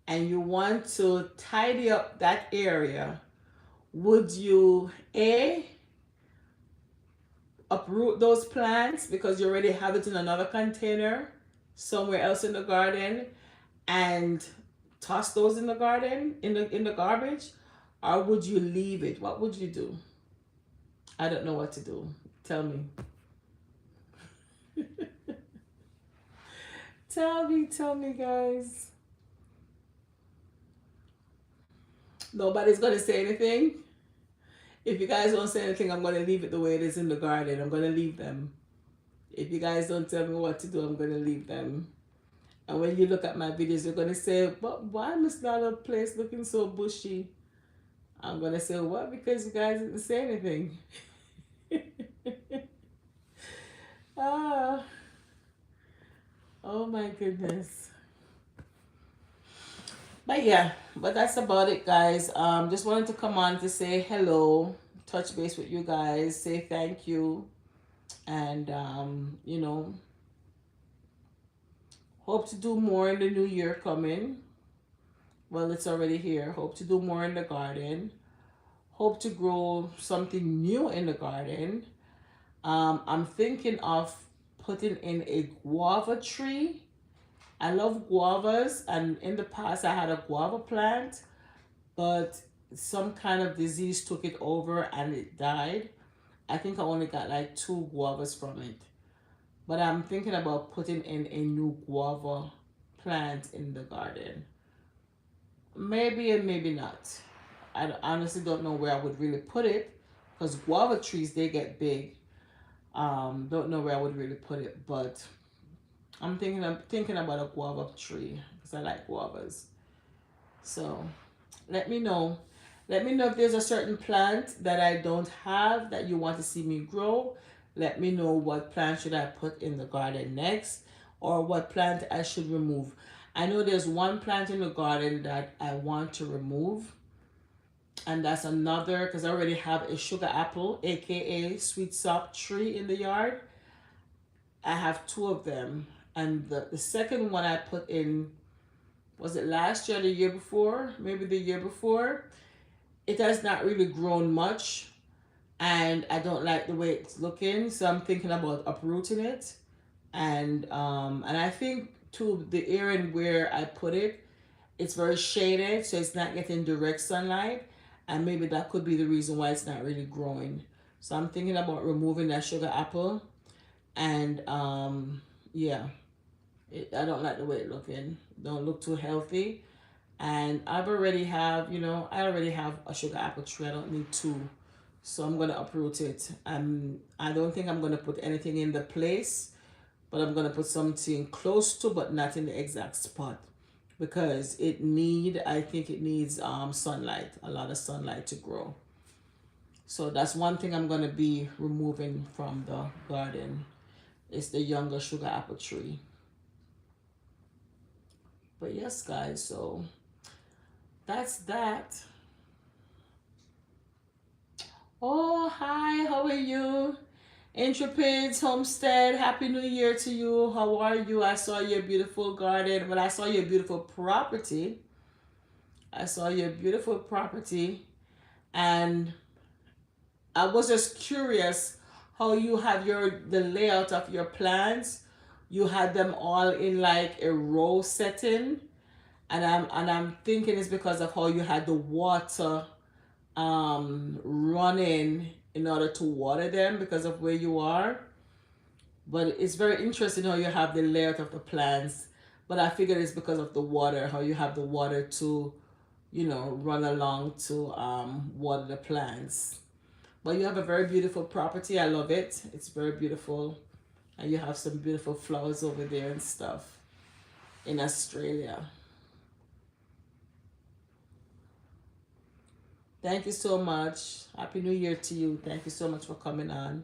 and you want to tidy up that area, would you uproot those plants because you already have it in another container somewhere else in the garden and toss those in the garden, in the garbage? Or would you leave it? What would you do? I don't know what to do. Tell me. Tell me, guys. Nobody's gonna say anything. If you guys don't say anything, I'm gonna leave it the way it is in the garden. I'm gonna leave them. If you guys don't tell me what to do, I'm gonna leave them. And when you look at my videos, you're gonna say, "But why Miss Lala place looking so bushy?" I'm gonna say, "What? Because you guys didn't say anything." ah, oh my goodness. But yeah, but that's about it, guys. Just wanted to come on to say hello, touch base with you guys, say thank you, and hope to do more in the new year coming. Well, it's already here. Hope to do more in the garden. Hope to grow something new in the garden. I'm thinking of putting in a guava tree. I love guavas, and in the past I had a guava plant, but some kind of disease took it over and it died. I think I only got like 2 guavas from it. But I'm thinking about putting in a new guava plant in the garden. Maybe and maybe not. I honestly don't know where I would really put it because guava trees, they get big. Don't know where I would really put it, but I'm thinking about a guava tree because I like guavas. So let me know. Let me know if there's a certain plant that I don't have that you want to see me grow. Let me know what plant should I put in the garden next or what plant I should remove. I know there's one plant in the garden that I want to remove, and that's another because I already have a sugar apple, aka sweet sop tree in the yard. I have two of them. And the second one I put in, was it last year or the year before? Maybe the year before. It has not really grown much, and I don't like the way it's looking, so I'm thinking about uprooting it. And I think too the area where I put it, it's very shaded, so it's not getting direct sunlight, and maybe that could be the reason why it's not really growing. So I'm thinking about removing that sugar apple, and yeah, I don't like the way it looking. Don't look too healthy. And I already have a sugar apple tree. I don't need two. So I'm gonna uproot it. I don't think I'm gonna put anything in the place, but I'm gonna put something close to, but not in the exact spot, because I think it needs sunlight, a lot of sunlight to grow. So that's one thing I'm gonna be removing from the garden. It's the younger sugar apple tree. But yes, guys, so that's that. Oh, hi, how are you? Intrepids Homestead, Happy New Year to you. How are you? I saw your beautiful garden. Well, I saw your beautiful property. I saw your beautiful property. And I was just curious how you have the layout of your plants. You had them all in like a row setting. And I'm thinking it's because of how you had the water running in order to water them because of where you are. But it's very interesting how you have the layout of the plants. But I figured it's because of the water, how you have the water to, run along to water the plants. But you have a very beautiful property. I love it. It's very beautiful. And you have some beautiful flowers over there and stuff in Australia. Thank you so much. Happy New Year to you. Thank you so much for coming on.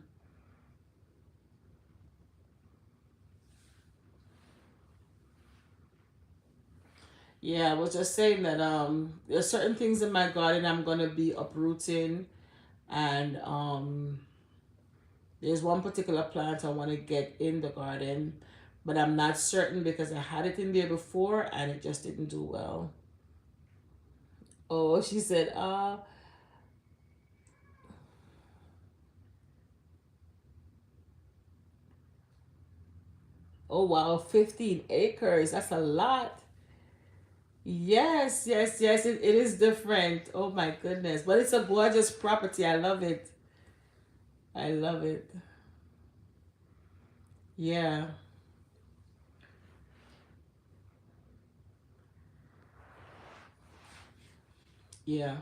Yeah, I was just saying that there's certain things in my garden I'm gonna be uprooting, and there's one particular plant I want to get in the garden, but I'm not certain because I had it in there before and it just didn't do well. Oh, she said, oh wow, 15 acres. That's a lot. Yes, yes, yes. It is different. Oh my goodness. But it's a gorgeous property. I love it. I love it. Yeah, yeah.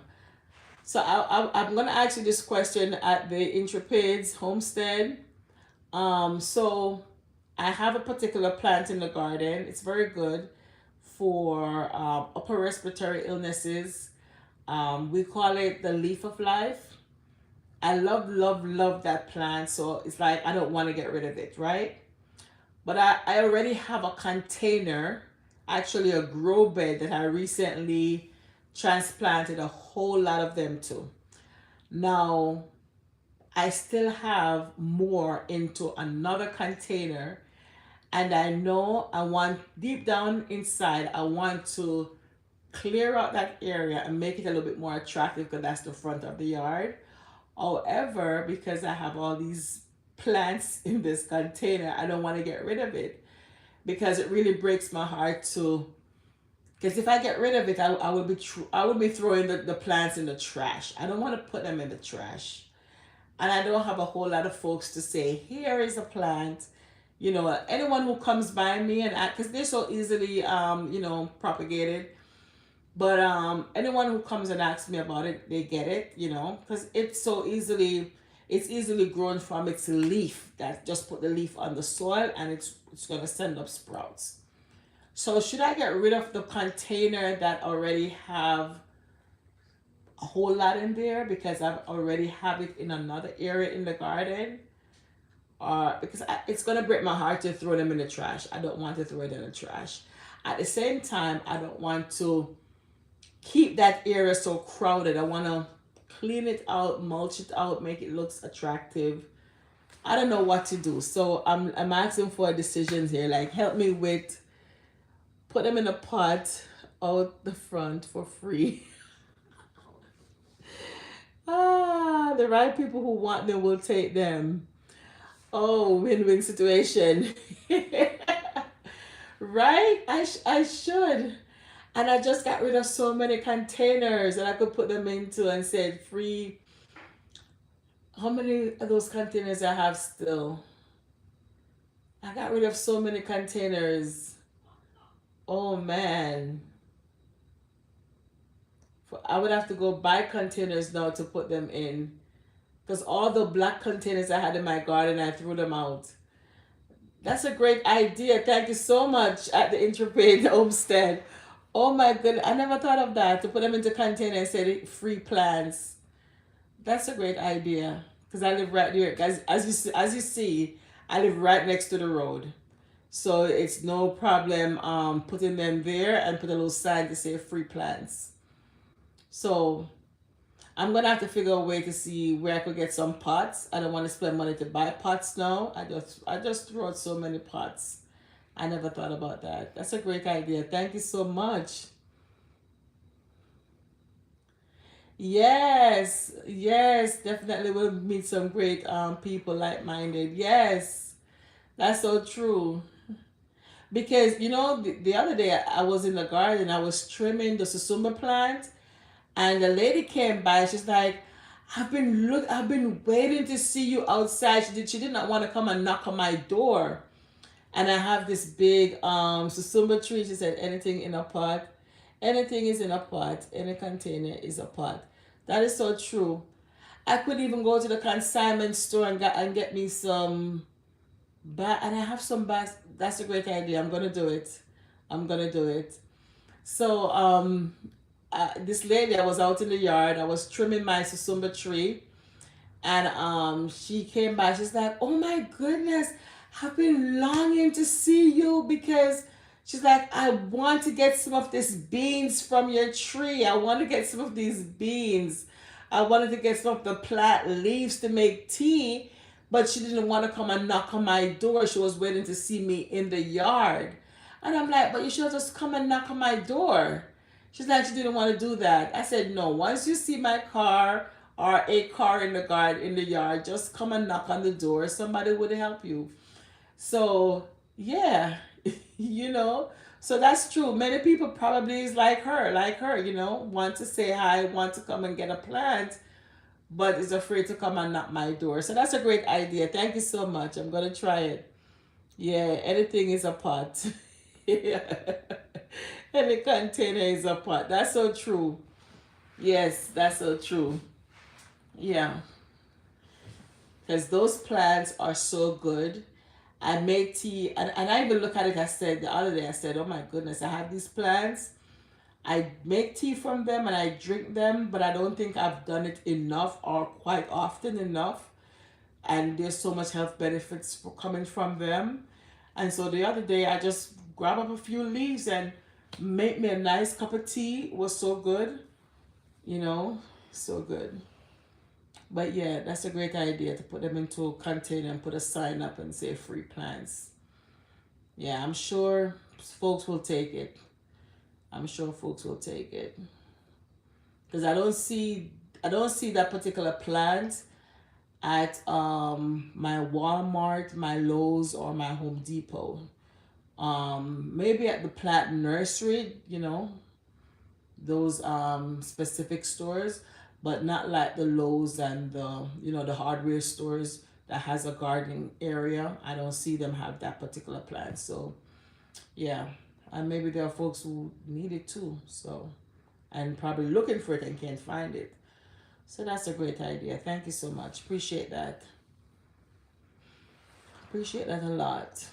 So I'm gonna ask you this question at the Intrepids Homestead. So I have a particular plant in the garden. It's very good for upper respiratory illnesses. We call it the leaf of life. I love, love, love that plant. So it's like I don't want to get rid of it, right? But I already have a container, actually a grow bed that I recently transplanted a whole lot of them to. Now, I still have more into another container, and I know I want deep down inside, I want to clear out that area and make it a little bit more attractive because that's the front of the yard. However, because I have all these plants in this container, I don't want to get rid of it because it really breaks my heart to. Because if I get rid of it, I would be throwing the plants in the trash. I don't want to put them in the trash, and I don't have a whole lot of folks to say, here is a plant. Anyone who comes by me and because they're so easily propagated. But anyone who comes and asks me about it, they get it, because it's easily grown from its leaf. That just put the leaf on the soil and it's gonna send up sprouts. So should I get rid of the container that already have a whole lot in there because I've already have it in another area in the garden? Because it's gonna break my heart to throw them in the trash. I don't want to throw it in the trash. At the same time, I don't want to keep that area so crowded. I want to clean it out, mulch it out, make it looks attractive, I don't know what to do. So I'm asking for decisions here. Like help me with put them in a pot out the front for free. The right people who want them will take them. Oh, win-win situation. Right? I should. And I just got rid of so many containers that I could put them into and said free. How many of those containers I have still? I got rid of so many containers. Oh man. I would have to go buy containers now to put them in. Because all the black containers I had in my garden, I threw them out. That's a great idea. Thank you so much at the Intrepid Homestead. Oh my goodness. I never thought of that. To put them into containers and say free plants. That's a great idea. Because I live right there. As you see, I live right next to the road. So it's no problem putting them there and put a little sign to say free plants. So I'm gonna have to figure a way to see where I could get some pots. I don't want to spend money to buy pots now. I just threw out so many pots. I never thought about that. That's a great idea. Thank you so much. Yes, yes, definitely we'll meet some great people like minded. Yes, that's so true. Because the other day I was in the garden, I was trimming the susuma plant, and the lady came by. She's like, I've been waiting to see you outside. She did not want to come and knock on my door. And I have this big susumba tree. She said, anything in a pot, anything is in a pot, any container is a pot. That is so true. I could even go to the consignment store and get me some and I have some bags. That's a great idea. I'm gonna do it. I'm gonna do it. So this lady, I was out in the yard. I was trimming my susumba tree, and she came by. She's like, "Oh my goodness, I've been longing to see you because." She's like, I want to get some of these beans from your tree. I want to get some of these beans. I wanted to get some of the plant leaves to make tea, but she didn't want to come and knock on my door. She was waiting to see me in the yard. And I'm like, but you should have just come and knock on my door. She's like, she didn't want to do that. I said, no, once you see my car or a car in the garden, in the yard, just come and knock on the door. Somebody would help you. So, yeah, you know. So that's true. Many people probably is like her, want to say hi, want to come and get a plant, but is afraid to come and knock my door. So that's a great idea. Thank you so much. I'm gonna try it. Yeah, anything is a pot. Yeah. Any container is a pot. That's so true. Yes, that's so true. Yeah, because those plants are so good. I make tea, and I even look at it. I said the other day, I said, "Oh my goodness, I have these plants. I make tea from them and I drink them, but I don't think I've done it enough or quite often enough. And there's so much health benefits for coming from them. And so the other day, I just grab up a few leaves and make me a nice cup of tea. It was so good, you know, so good. But yeah, that's a great idea to put them into a container and put a sign up and say free plants. Yeah, I'm sure folks will take it. I'm sure folks will take it because I don't see that particular plant at my Walmart, my Lowe's, or my Home Depot. Maybe at the plant nursery, those specific stores, but not like the Lowe's and the hardware stores that has a gardening area. I don't see them have that particular plant. So yeah, and maybe there are folks who need it too. So and probably looking for it and can't find it. So that's a great idea. Thank you so much. Appreciate that. Appreciate that a lot.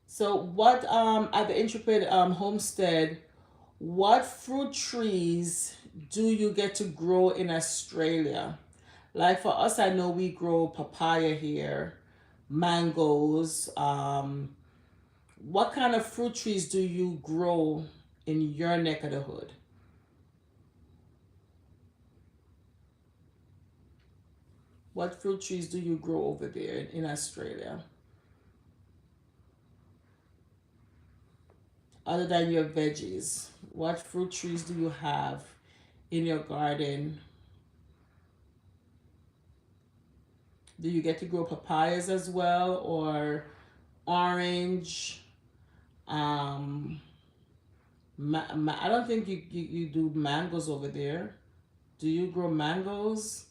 So what at the Intrepid Homestead, what fruit trees do you get to grow in Australia? Like for us, I know we grow papaya here, mangoes. What kind of fruit trees do you grow in your neck of the hood? What fruit trees do you grow over there in Australia? Other than your veggies, what fruit trees do you have in your garden? Do you get to grow papayas as well, or orange? Um, I don't think you do mangoes over there. Do you grow mangoes?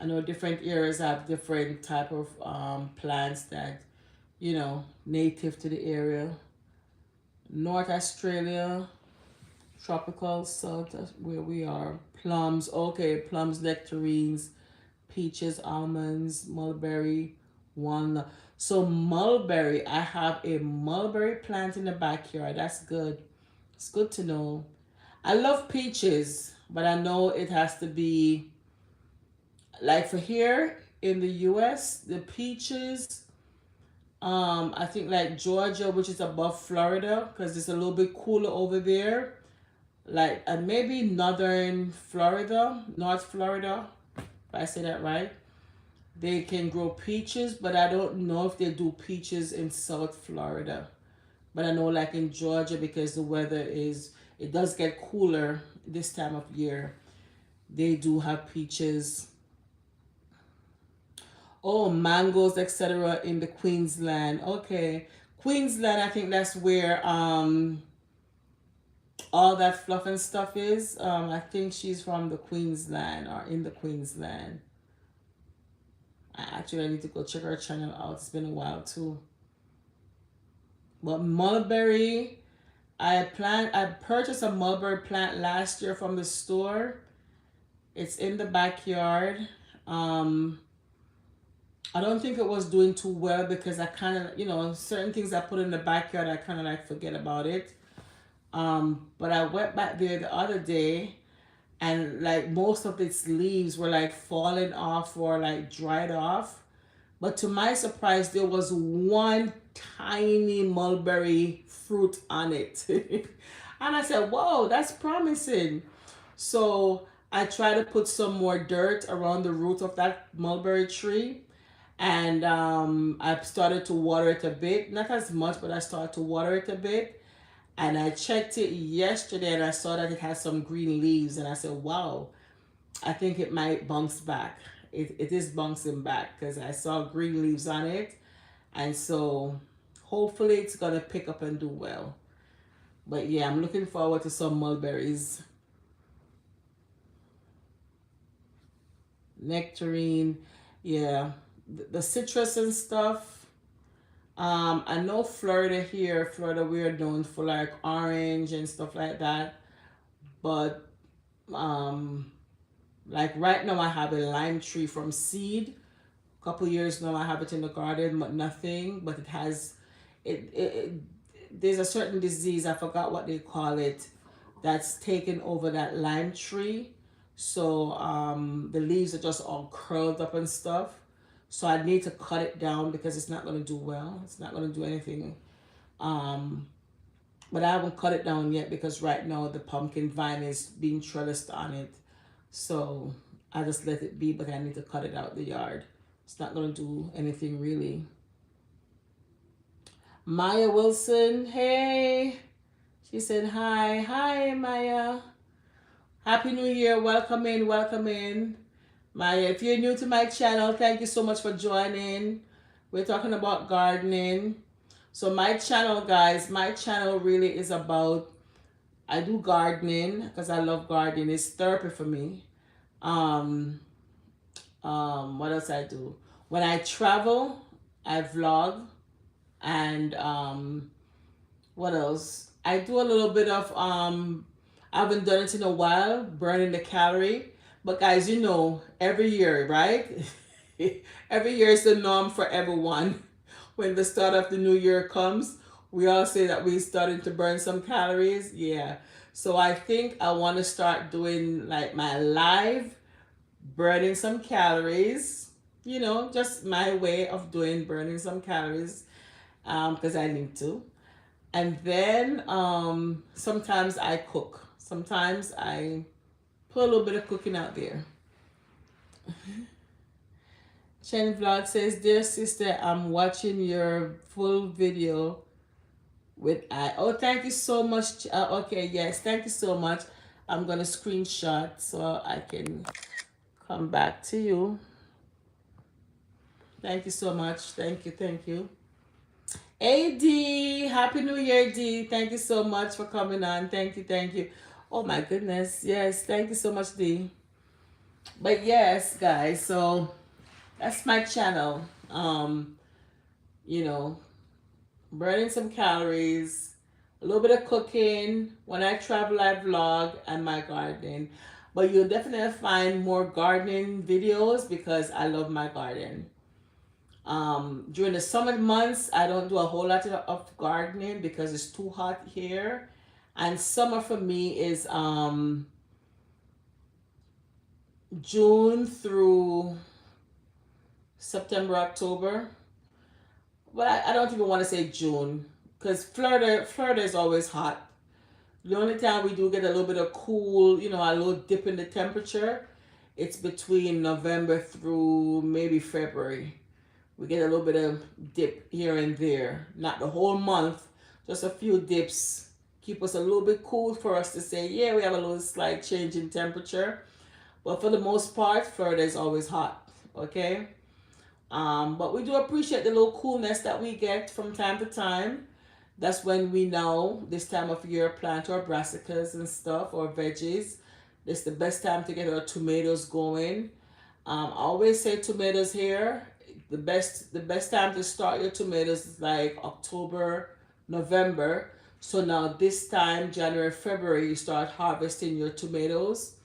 I know different areas have different type of plants that, native to the area. North Australia, tropical, south where we are. Plums, okay, plums, nectarines, peaches, almonds, mulberry, walnut. So mulberry, I have a mulberry plant in the backyard. That's good. It's good to know. I love peaches, but I know it has to be like for here in the US, the peaches, I think like Georgia, which is above Florida, because it's a little bit cooler over there. Like, and maybe northern Florida, North Florida, if I say that right. They can grow peaches, but I don't know if they do peaches in South Florida. But I know like in Georgia, because the weather is, it does get cooler this time of year. They do have peaches. Oh, mangoes, etc. in the Queensland. Okay. Queensland, I think that's where all that fluff and stuff is. I think she's from the Queensland or in the Queensland. I need to go check her channel out. It's been a while too. But mulberry, I purchased a mulberry plant last year from the store. It's in the backyard. I don't think it was doing too well because I kind of, certain things I put in the backyard, I kind of like forget about it. But I went back there the other day, and like most of its leaves were like falling off or like dried off. But to my surprise, there was one tiny mulberry fruit on it. And I said, whoa, that's promising. So I tried to put some more dirt around the root of that mulberry tree. And I started to water it a bit. Not as much, but I started to water it a bit. And I checked it yesterday and I saw that it has some green leaves. And I said, wow, I think it might bounce back. It is bouncing back because I saw green leaves on it. And so hopefully it's going to pick up and do well. But yeah, I'm looking forward to some mulberries. Nectarine, yeah. The citrus and stuff. I know Florida, we're known for like orange and stuff like that. But um, like right now, I have a lime tree from seed. A couple years now, I have it in the garden, but nothing. But it has, it there's a certain disease, I forgot what they call it, that's taken over that lime tree. So the leaves are just all curled up and stuff. So I need to cut it down because it's not going to do well. It's not going to do anything. Um, but I haven't cut it down yet because right now the pumpkin vine is being trellised on it. So I just let it be, but I need to cut it out the yard. It's not going to do anything really. Maya Wilson, hey. She said hi. Hi, Maya. Happy New Year. Welcome in, welcome in. Maya, if you're new to my channel, thank you so much for joining. We're talking about gardening. So my channel, guys, my channel really is about, I do gardening because I love gardening. It's therapy for me. What else I do? When I travel, I vlog. And what else? I do a little bit of, I haven't done it in a while, burning the calorie. But guys, every year, right? Every year is the norm for everyone. When the start of the new year comes, we all say that we're starting to burn some calories. Yeah. So I think I want to start doing like my live burning some calories. Just my way of doing burning some calories because I need to. And then sometimes I cook. Sometimes I put a little bit of cooking out there. Chen Vlog says, "Dear sister, I'm watching your full video with I." Oh, thank you so much. Okay, yes, thank you so much. I'm gonna screenshot so I can come back to you. Thank you so much. Thank you, thank you. AD, Happy New Year, D. Thank you so much for coming on. Thank you, thank you. Oh my goodness. Yes, thank you so much, D. But yes, guys, so that's my channel. You know, burning some calories, a little bit of cooking. When I travel, I vlog and my gardening. But you'll definitely find more gardening videos because I love my garden. During the summer months, I don't do a whole lot of gardening because it's too hot here. And summer for me is June through September, October. But I don't even want to say June because Florida is always hot. The only time we do get a little bit of cool, a little dip in the temperature, it's between November through maybe February. We get a little bit of dip here and there. Not the whole month, just a few dips. Keep us a little bit cool for us to say, yeah, we have a little slight change in temperature. But for the most part, Florida is always hot. Okay? But we do appreciate the little coolness that we get from time to time. That's when we know this time of year plant our brassicas and stuff or veggies. It's the best time to get our tomatoes going. I always say tomatoes here. The best time to start your tomatoes is like October, November. So now this time, January, February, you start harvesting your tomatoes.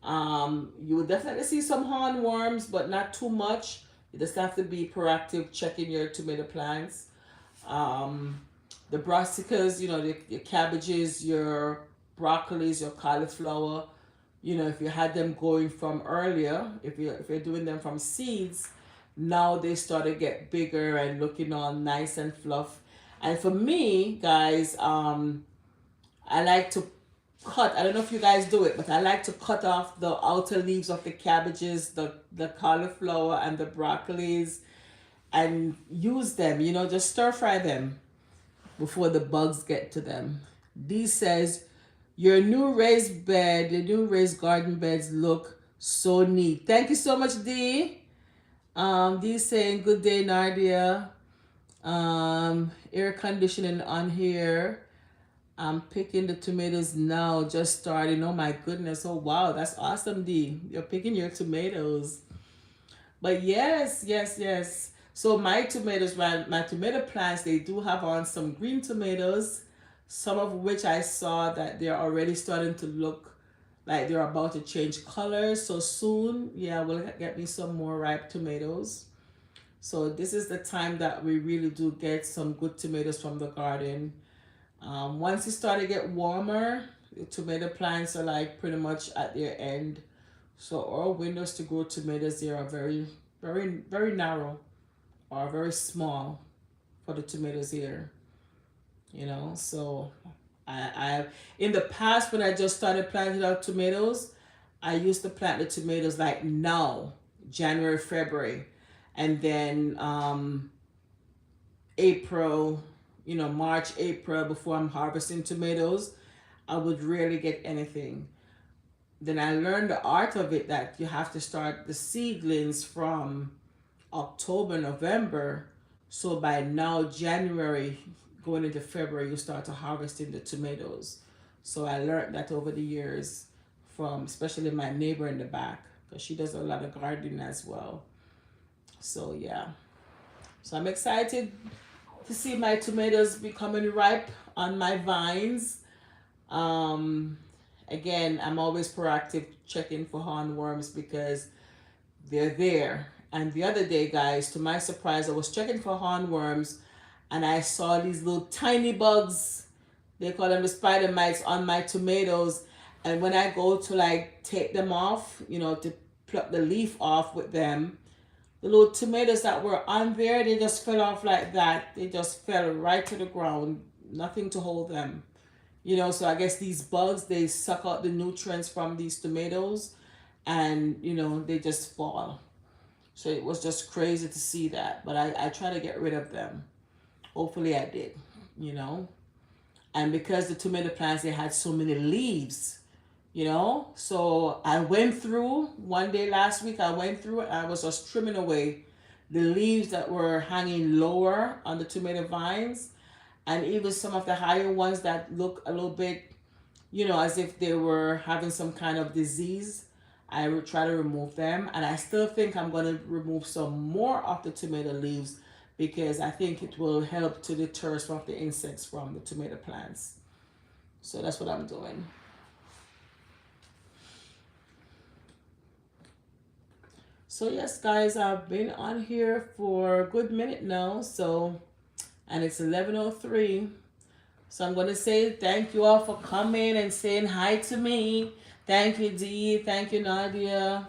You will definitely see some hornworms, but not too much. You just have to be proactive checking your tomato plants. Um, the brassicas, your cabbages, your broccolis, your cauliflower, if you had them going from earlier, if you're doing them from seeds, now they start to get bigger and looking all nice and fluff. And for me, guys, I like to cut. I don't know if you guys do it, but I like to cut off the outer leaves of the cabbages, the cauliflower, and the broccolis, and use them. Just stir fry them before the bugs get to them. Dee says, your new raised garden beds look so neat. Thank you so much, Dee. Dee saying, good day, Nardia. Air conditioning on here. I'm picking the tomatoes now, just starting. Oh my goodness. Oh wow, that's awesome, Dee. You're picking your tomatoes. But yes, yes, yes. So my tomatoes, my tomato plants, they do have on some green tomatoes, some of which I saw that they're already starting to look like they're about to change colors. So soon, yeah, we'll get me some more ripe tomatoes. So this is the time that we really do get some good tomatoes from the garden. Once it start to get warmer, the tomato plants are like pretty much at their end. So our windows to grow tomatoes here are very, very, very narrow or very small for the tomatoes here. So I in the past when I just started planting out tomatoes, I used to plant the tomatoes like now, January, February, and then April, March, April, before I'm harvesting tomatoes, I would rarely get anything. Then I learned the art of it that you have to start the seedlings from October, November. So by now, January, going into February, you start to harvesting the tomatoes. So I learned that over the years from especially my neighbor in the back because she does a lot of gardening as well. So yeah. So I'm excited to see my tomatoes becoming ripe on my vines. Um, Again, I'm always proactive checking for hornworms because they're there. And the other day, guys, to my surprise, I was checking for hornworms and I saw these little tiny bugs. They call them the spider mites on my tomatoes. And when I go to like take them off, to pluck the leaf off with them, the little tomatoes that were on there, they just fell off like that. They just fell right to the ground. nothing to hold them. You know, so I guess these bugs, they suck out the nutrients from these tomatoes, and you know, they just fall. So it was just crazy to see that, but I try to get rid of them. Hopefully I did, you know. And because the tomato plants, they had so many leaves, you know, so I went through one day last week, I went through it, I was just trimming away the leaves that were hanging lower on the tomato vines, and even some of the higher ones that look a little bit, you know, as if they were having some kind of disease. I would try to remove them, and I still think I'm going to remove some more of the tomato leaves because I think it will help to deter some of the insects from the tomato plants. So that's what I'm doing. So yes, guys, I've been on here for a good minute now. So, and it's 11:03. So I'm going to say thank you all for coming and saying hi to me. Thank you, Dee. Thank you, Nadia.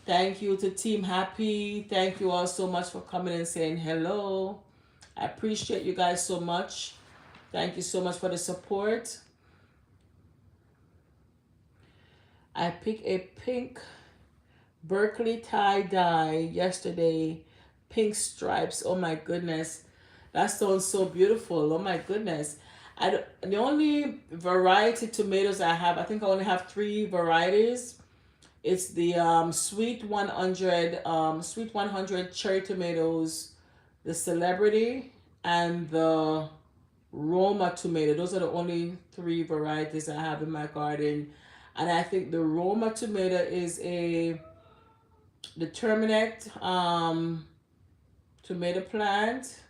Thank you to Team Happy. Thank you all so much for coming and saying hello. I appreciate you guys so much. Thank you so much for the support. I picked a pink Berkeley tie-dye yesterday. Pink stripes. Oh my goodness. That sounds so beautiful. Oh my goodness. The only variety tomatoes I have, I think I only have three varieties. It's the sweet 100 cherry tomatoes, the celebrity, and the Roma tomato. Those are the only three varieties I have in my garden. And I think the Roma tomato is a determinate tomato plant.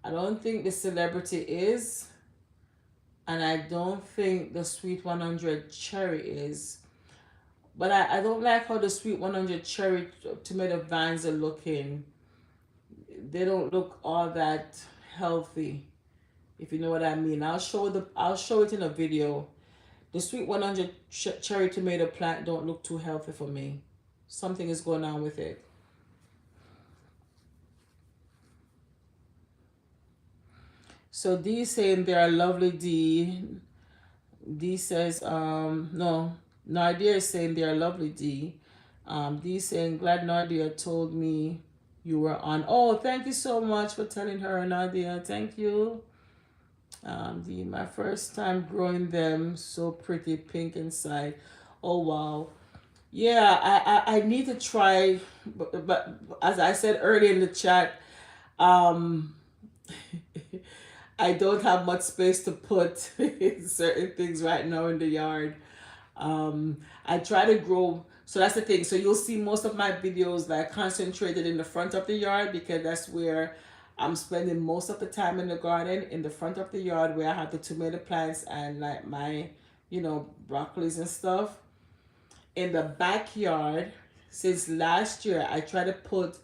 I don't think the celebrity is. And I don't think the sweet 100 cherry is. But I don't like how the sweet 100 cherry tomato vines are looking. They don't look all that healthy, if you know what I mean. I'll show it in a video. The sweet 100 cherry tomato plant don't look too healthy for me. Something is going on with it. So D saying they are lovely. D says no. Nadia is saying they are lovely. D saying glad Nadia told me you were on. Oh, thank you so much for telling her, Nadia. Thank you. My first time growing them, so pretty pink inside. Oh wow. Yeah, I need to try, but as I said earlier in the chat, um, I don't have much space to put certain things right now in the yard. I try to grow, so that's the thing. So you'll see most of my videos like concentrated in the front of the yard because that's where I'm spending most of the time in the garden, in the front of the yard where I have the tomato plants and like my, you know, broccolis and stuff. In the backyard, since last year, I try to put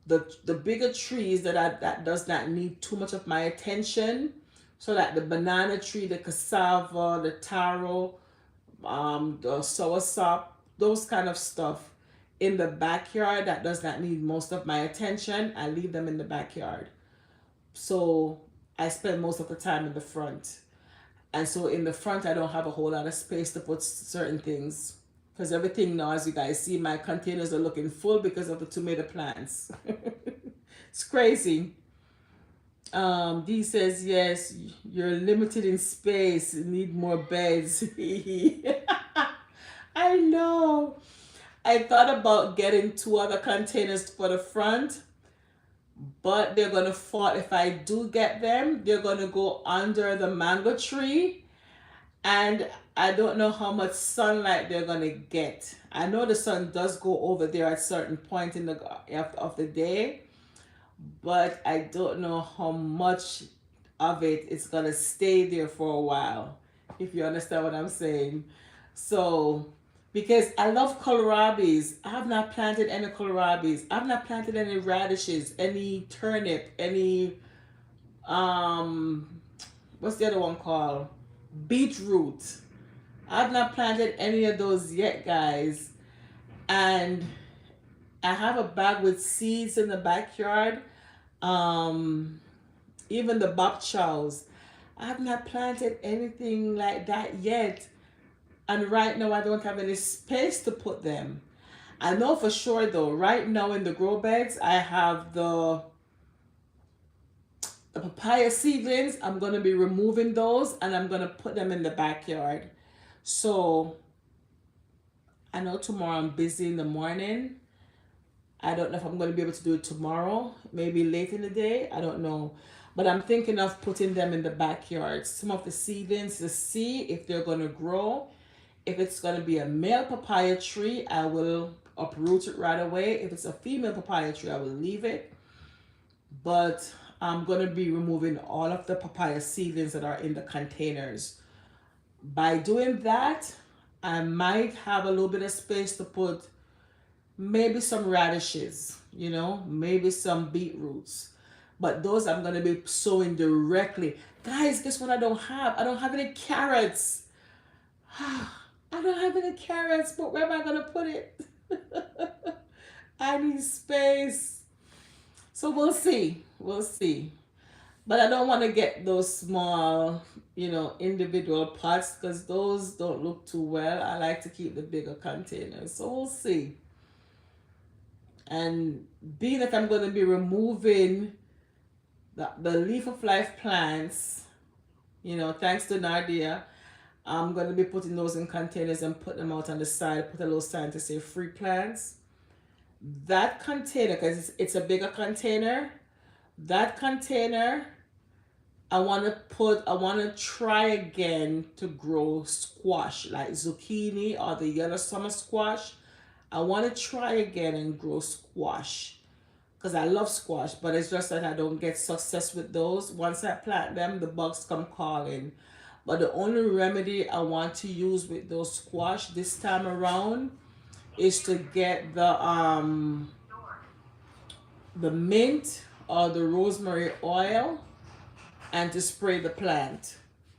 the bigger trees that does not need too much of my attention. So that the banana tree, the cassava, the taro, the soursop, those kind of stuff in the backyard that does not need most of my attention, I leave them in the backyard. So I spend most of the time in the front. And so in the front, I don't have a whole lot of space to put certain things. Because everything now, as you guys see, my containers are looking full because of the tomato plants. It's crazy. D says, yes, you're limited in space. You need more beds. I know. I thought about getting two other containers for the front, but they're going to fall. If I do get them, they're going to go under the mango tree. And I don't know how much sunlight they're going to get. I know the sun does go over there at certain point in the of the day, but I don't know how much of it is going to stay there for a while, if you understand what I'm saying. So, because I love kohlrabis. I have not planted any kohlrabis. I have not planted any radishes, any turnip, any, what's the other one called? Beetroot. I've not planted any of those yet, guys. And I have a bag with seeds in the backyard. Um, Even the bok chows. I have not planted anything like that yet. And right now I don't have any space to put them. I know for sure though, right now in the grow beds, I have the papaya seedlings. I'm going to be removing those and I'm going to put them in the backyard. So I know tomorrow I'm busy in the morning. I don't know if I'm going to be able to do it tomorrow, maybe late in the day. I don't know. But I'm thinking of putting them in the backyard. Some of the seedlings to see if they're going to grow. If it's going to be a male papaya tree, I will uproot it right away. If it's a female papaya tree, I will leave it. But I'm going to be removing all of the papaya seedlings that are in the containers. By doing that, I might have a little bit of space to put maybe some radishes, maybe some beetroots. But those I'm going to be sowing directly. Guys, guess what I don't have? I don't have any carrots. I don't have any carrots, but where am I going to put it? I need space. So we'll see. We'll see. But I don't want to get those small, individual pots because those don't look too well. I like to keep the bigger containers. So we'll see. And being that I'm going to be removing the leaf of life plants, thanks to Nadia, I'm going to be putting those in containers and put them out on the side, put a little sign to say free plants. That container, because it's a bigger container, that container, I want to try again to grow squash, like zucchini or the yellow summer squash. I want to try again and grow squash because I love squash, but it's just that I don't get success with those. Once I plant them, the bugs come calling. But the only remedy I want to use with those squash this time around is to get the mint or the rosemary oil and to spray the plant,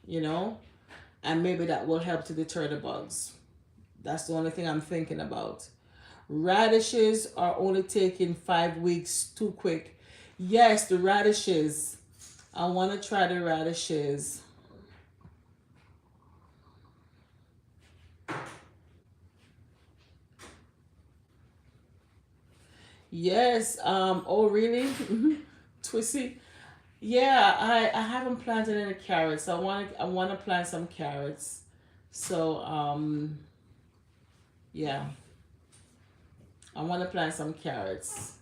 and maybe that will help to deter the bugs. That's the only thing I'm thinking about. Radishes are only taking 5 weeks, too quick. Yes, the radishes. I want to try the radishes. Yes. Oh, really? Twissy. Yeah, I haven't planted any carrots. I want to plant some carrots. So yeah, I want to plant some carrots.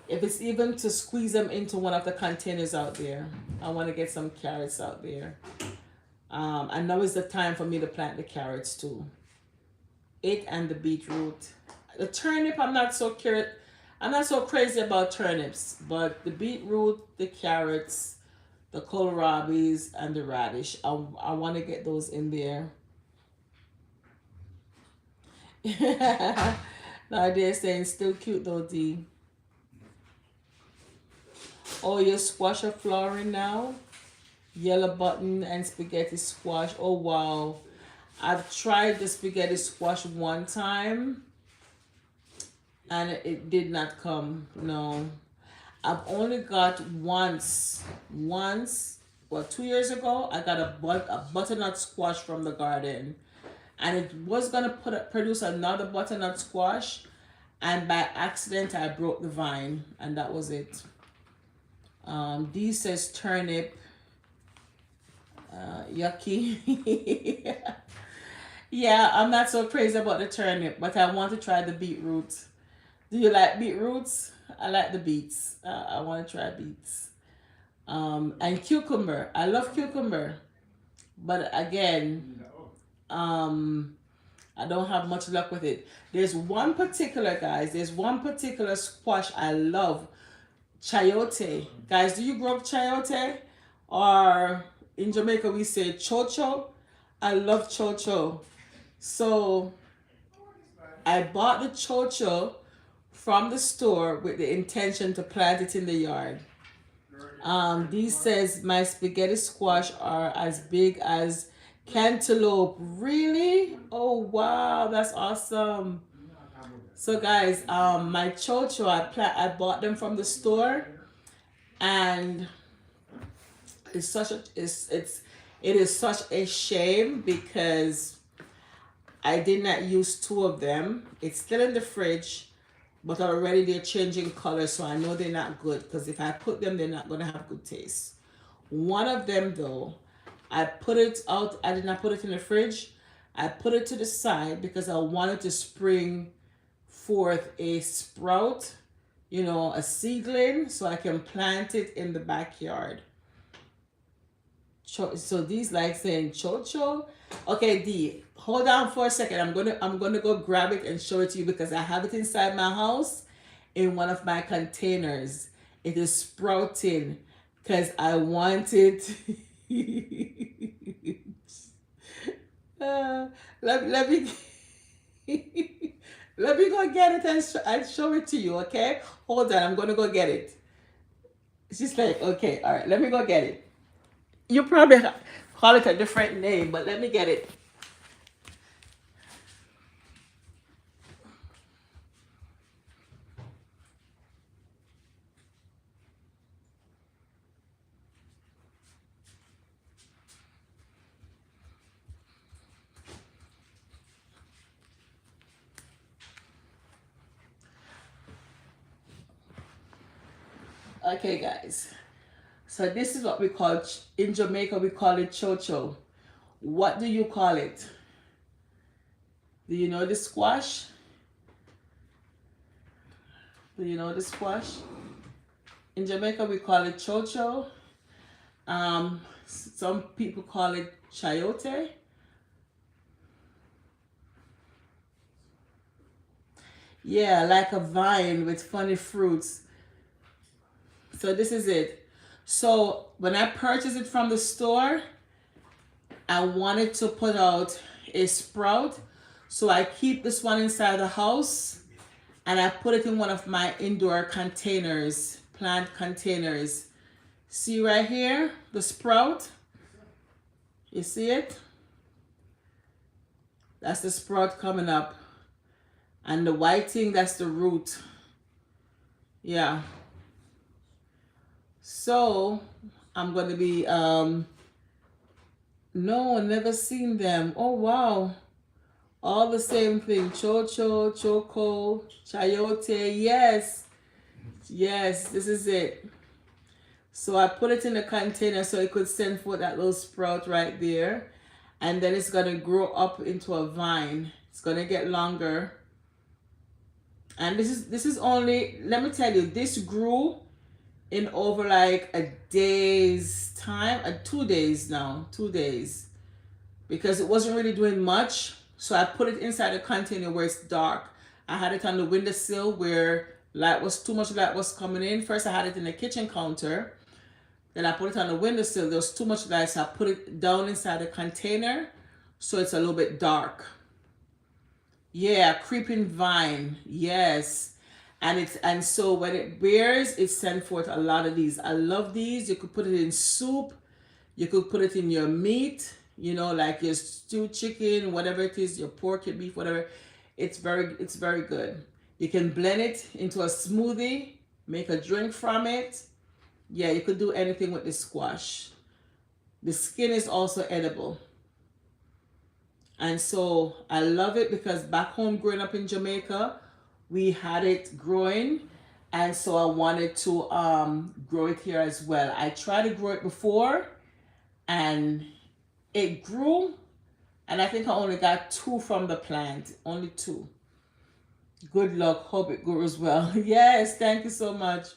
If it's even to squeeze them into one of the containers out there, I want to get some carrots out there. And now is the time for me to plant the carrots too. It and the beetroot. The turnip, I'm not so crazy about turnips, but the beetroot, the carrots, the kohlrabis, and the radish, I want to get those in there. Now they're saying still cute though, D. Oh, your squash are flowering now? Yellow button and spaghetti squash. Oh, wow. I've tried the spaghetti squash one time and it did not come. No. I've only got once, well, 2 years ago, I got a butternut squash from the garden. And it was going to produce another butternut squash. And by accident, I broke the vine. And that was it. D says turnip. Yucky. Yeah, I'm not so crazy about the turnip, but I want to try the beetroot. Do you like beetroots? I like the beets. I want to try beets. And cucumber. I love cucumber. But again, I don't have much luck with it. There's one particular squash I love. Chayote. Guys, do you grow up chayote? Or in Jamaica we say chocho. I love chocho. So I bought the chocho from the store with the intention to plant it in the yard. These says my spaghetti squash are as big as cantaloupe. Really? Oh wow, that's awesome. So guys, my chocho I bought them from the store, and It's such a it is such a shame because I did not use two of them. It's still in the fridge, but already they're changing color, so I know they're not good because if I put them, they're not gonna have good taste. One of them though, I put it out. I did not put it in the fridge. I put it to the side because I wanted to spring forth a sprout, a seedling, so I can plant it in the backyard. So these like saying chocho. Okay, D, hold on for a second. I'm gonna go grab it and show it to you because I have it inside my house in one of my containers. It is sprouting because I want it. Let me let me go get it and show it to you. Okay, hold on. I'm gonna go get it. She's like, okay, all right. Let me go get it. You probably call it a different name, but let me get it. Okay, guys. So this is what we call, in Jamaica, we call it chocho. What do you call it? Do you know the squash? Do you know the squash? In Jamaica, we call it chocho. Some people call it chayote. Yeah, like a vine with funny fruits. So this is it. So when I purchased it from the store, I wanted to put out a sprout. So I keep this one inside the house and I put it in one of my indoor containers, plant containers. See right here, the sprout? You see it? That's the sprout coming up. And the white thing, that's the root. Yeah. So I'm going to be, no, never seen them. Oh, wow. All the same thing. Chocho, choco, chayote. Yes. Yes, this is it. So I put it in a container so it could send forth that little sprout right there. And then it's going to grow up into a vine. It's going to get longer. And this is only, let me tell you, this grew in over like a day's time, 2 days now, 2 days. Because it wasn't really doing much. So I put it inside a container where it's dark. I had it on the windowsill where too much light was coming in. First I had it in the kitchen counter. Then I put it on the windowsill. There was too much light, so I put it down inside the container so it's a little bit dark. Yeah, creeping vine. Yes. And so when it bears, it sends forth a lot of these. I love these. You could put it in soup. You could put it in your meat, like your stewed chicken, whatever it is, your pork, your beef, whatever. It's very good. You can blend it into a smoothie, make a drink from it. Yeah, you could do anything with the squash. The skin is also edible. And so I love it because back home growing up in Jamaica, we had it growing. And so I wanted to grow it here as well. I tried to grow it before and it grew. And I think I only got 2 from the plant. Only 2. Good luck. Hope it grows well. Yes, thank you so much.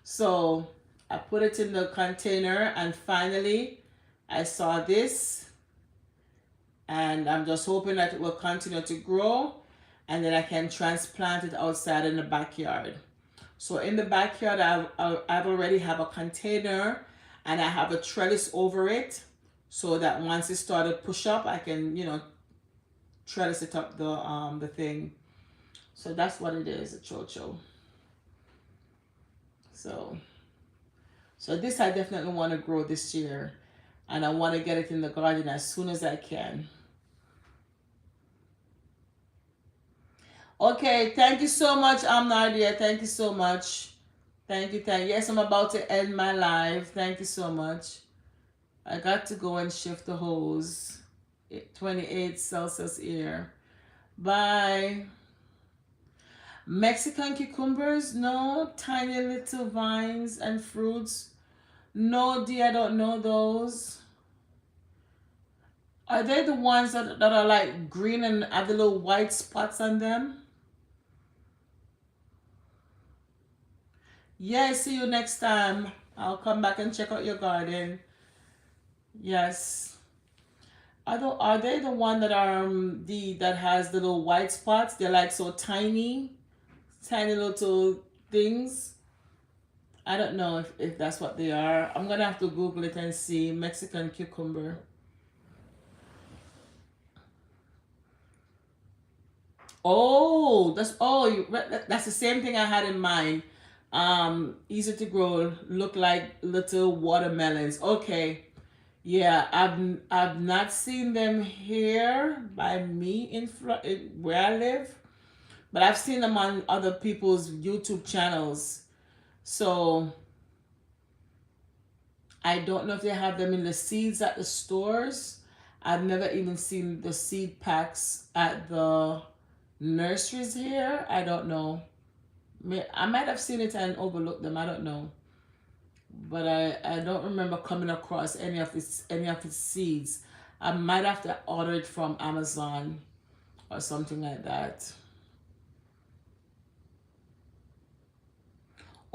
So I put it in the container and finally I saw this. And I'm just hoping that it will continue to grow and then I can transplant it outside in the backyard. So in the backyard, I've already have a container and I have a trellis over it so that once it started push up, I can, trellis it up the thing. So that's what it is, a chocho. So this I definitely want to grow this year. And I want to get it in the garden as soon as I can. Okay, thank you so much, Nadia. Thank you so much. Thank you. Yes, I'm about to end my live. Thank you so much. I got to go and shift the hose. 28 Celsius here. Bye. Mexican cucumbers? No. Tiny little vines and fruits? No, dear, I don't know those. Are they the ones that are like green and have the little white spots on them? Yeah, see you next time. I'll come back and check out your garden. Yes. Are they the one that are the that has the little white spots? They're like so tiny, tiny little things. I don't know if that's what they are. I'm gonna have to Google it and see Mexican cucumber. Oh, that's the same thing I had in mind. Easy to grow, look like little watermelons. Okay, yeah, I've not seen them here by me where I live, but I've seen them on other people's YouTube channels. So I don't know if they have them in the seeds at the stores. I've never even seen the seed packs at the nurseries here. I don't know. I might have seen it and overlooked them. I don't know. But I don't remember coming across any of its seeds. I might have to order it from Amazon or something like that.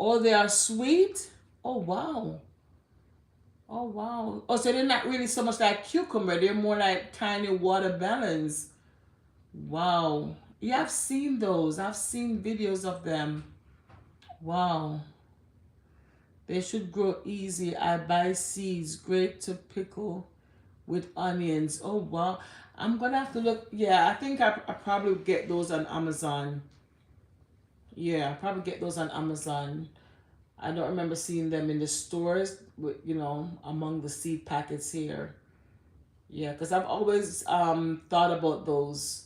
Oh, they are sweet? Oh wow. Oh wow. Oh, so they're not really so much like cucumber, they're more like tiny watermelons. Wow. Yeah, I've seen those. I've seen videos of them. Wow. They should grow easy. I buy seeds, great to pickle with onions. Oh wow. I'm gonna have to look. Yeah, I think I probably get those on Amazon. Yeah, I probably get those on Amazon. I don't remember seeing them in the stores, among the seed packets here. Yeah, because I've always thought about those,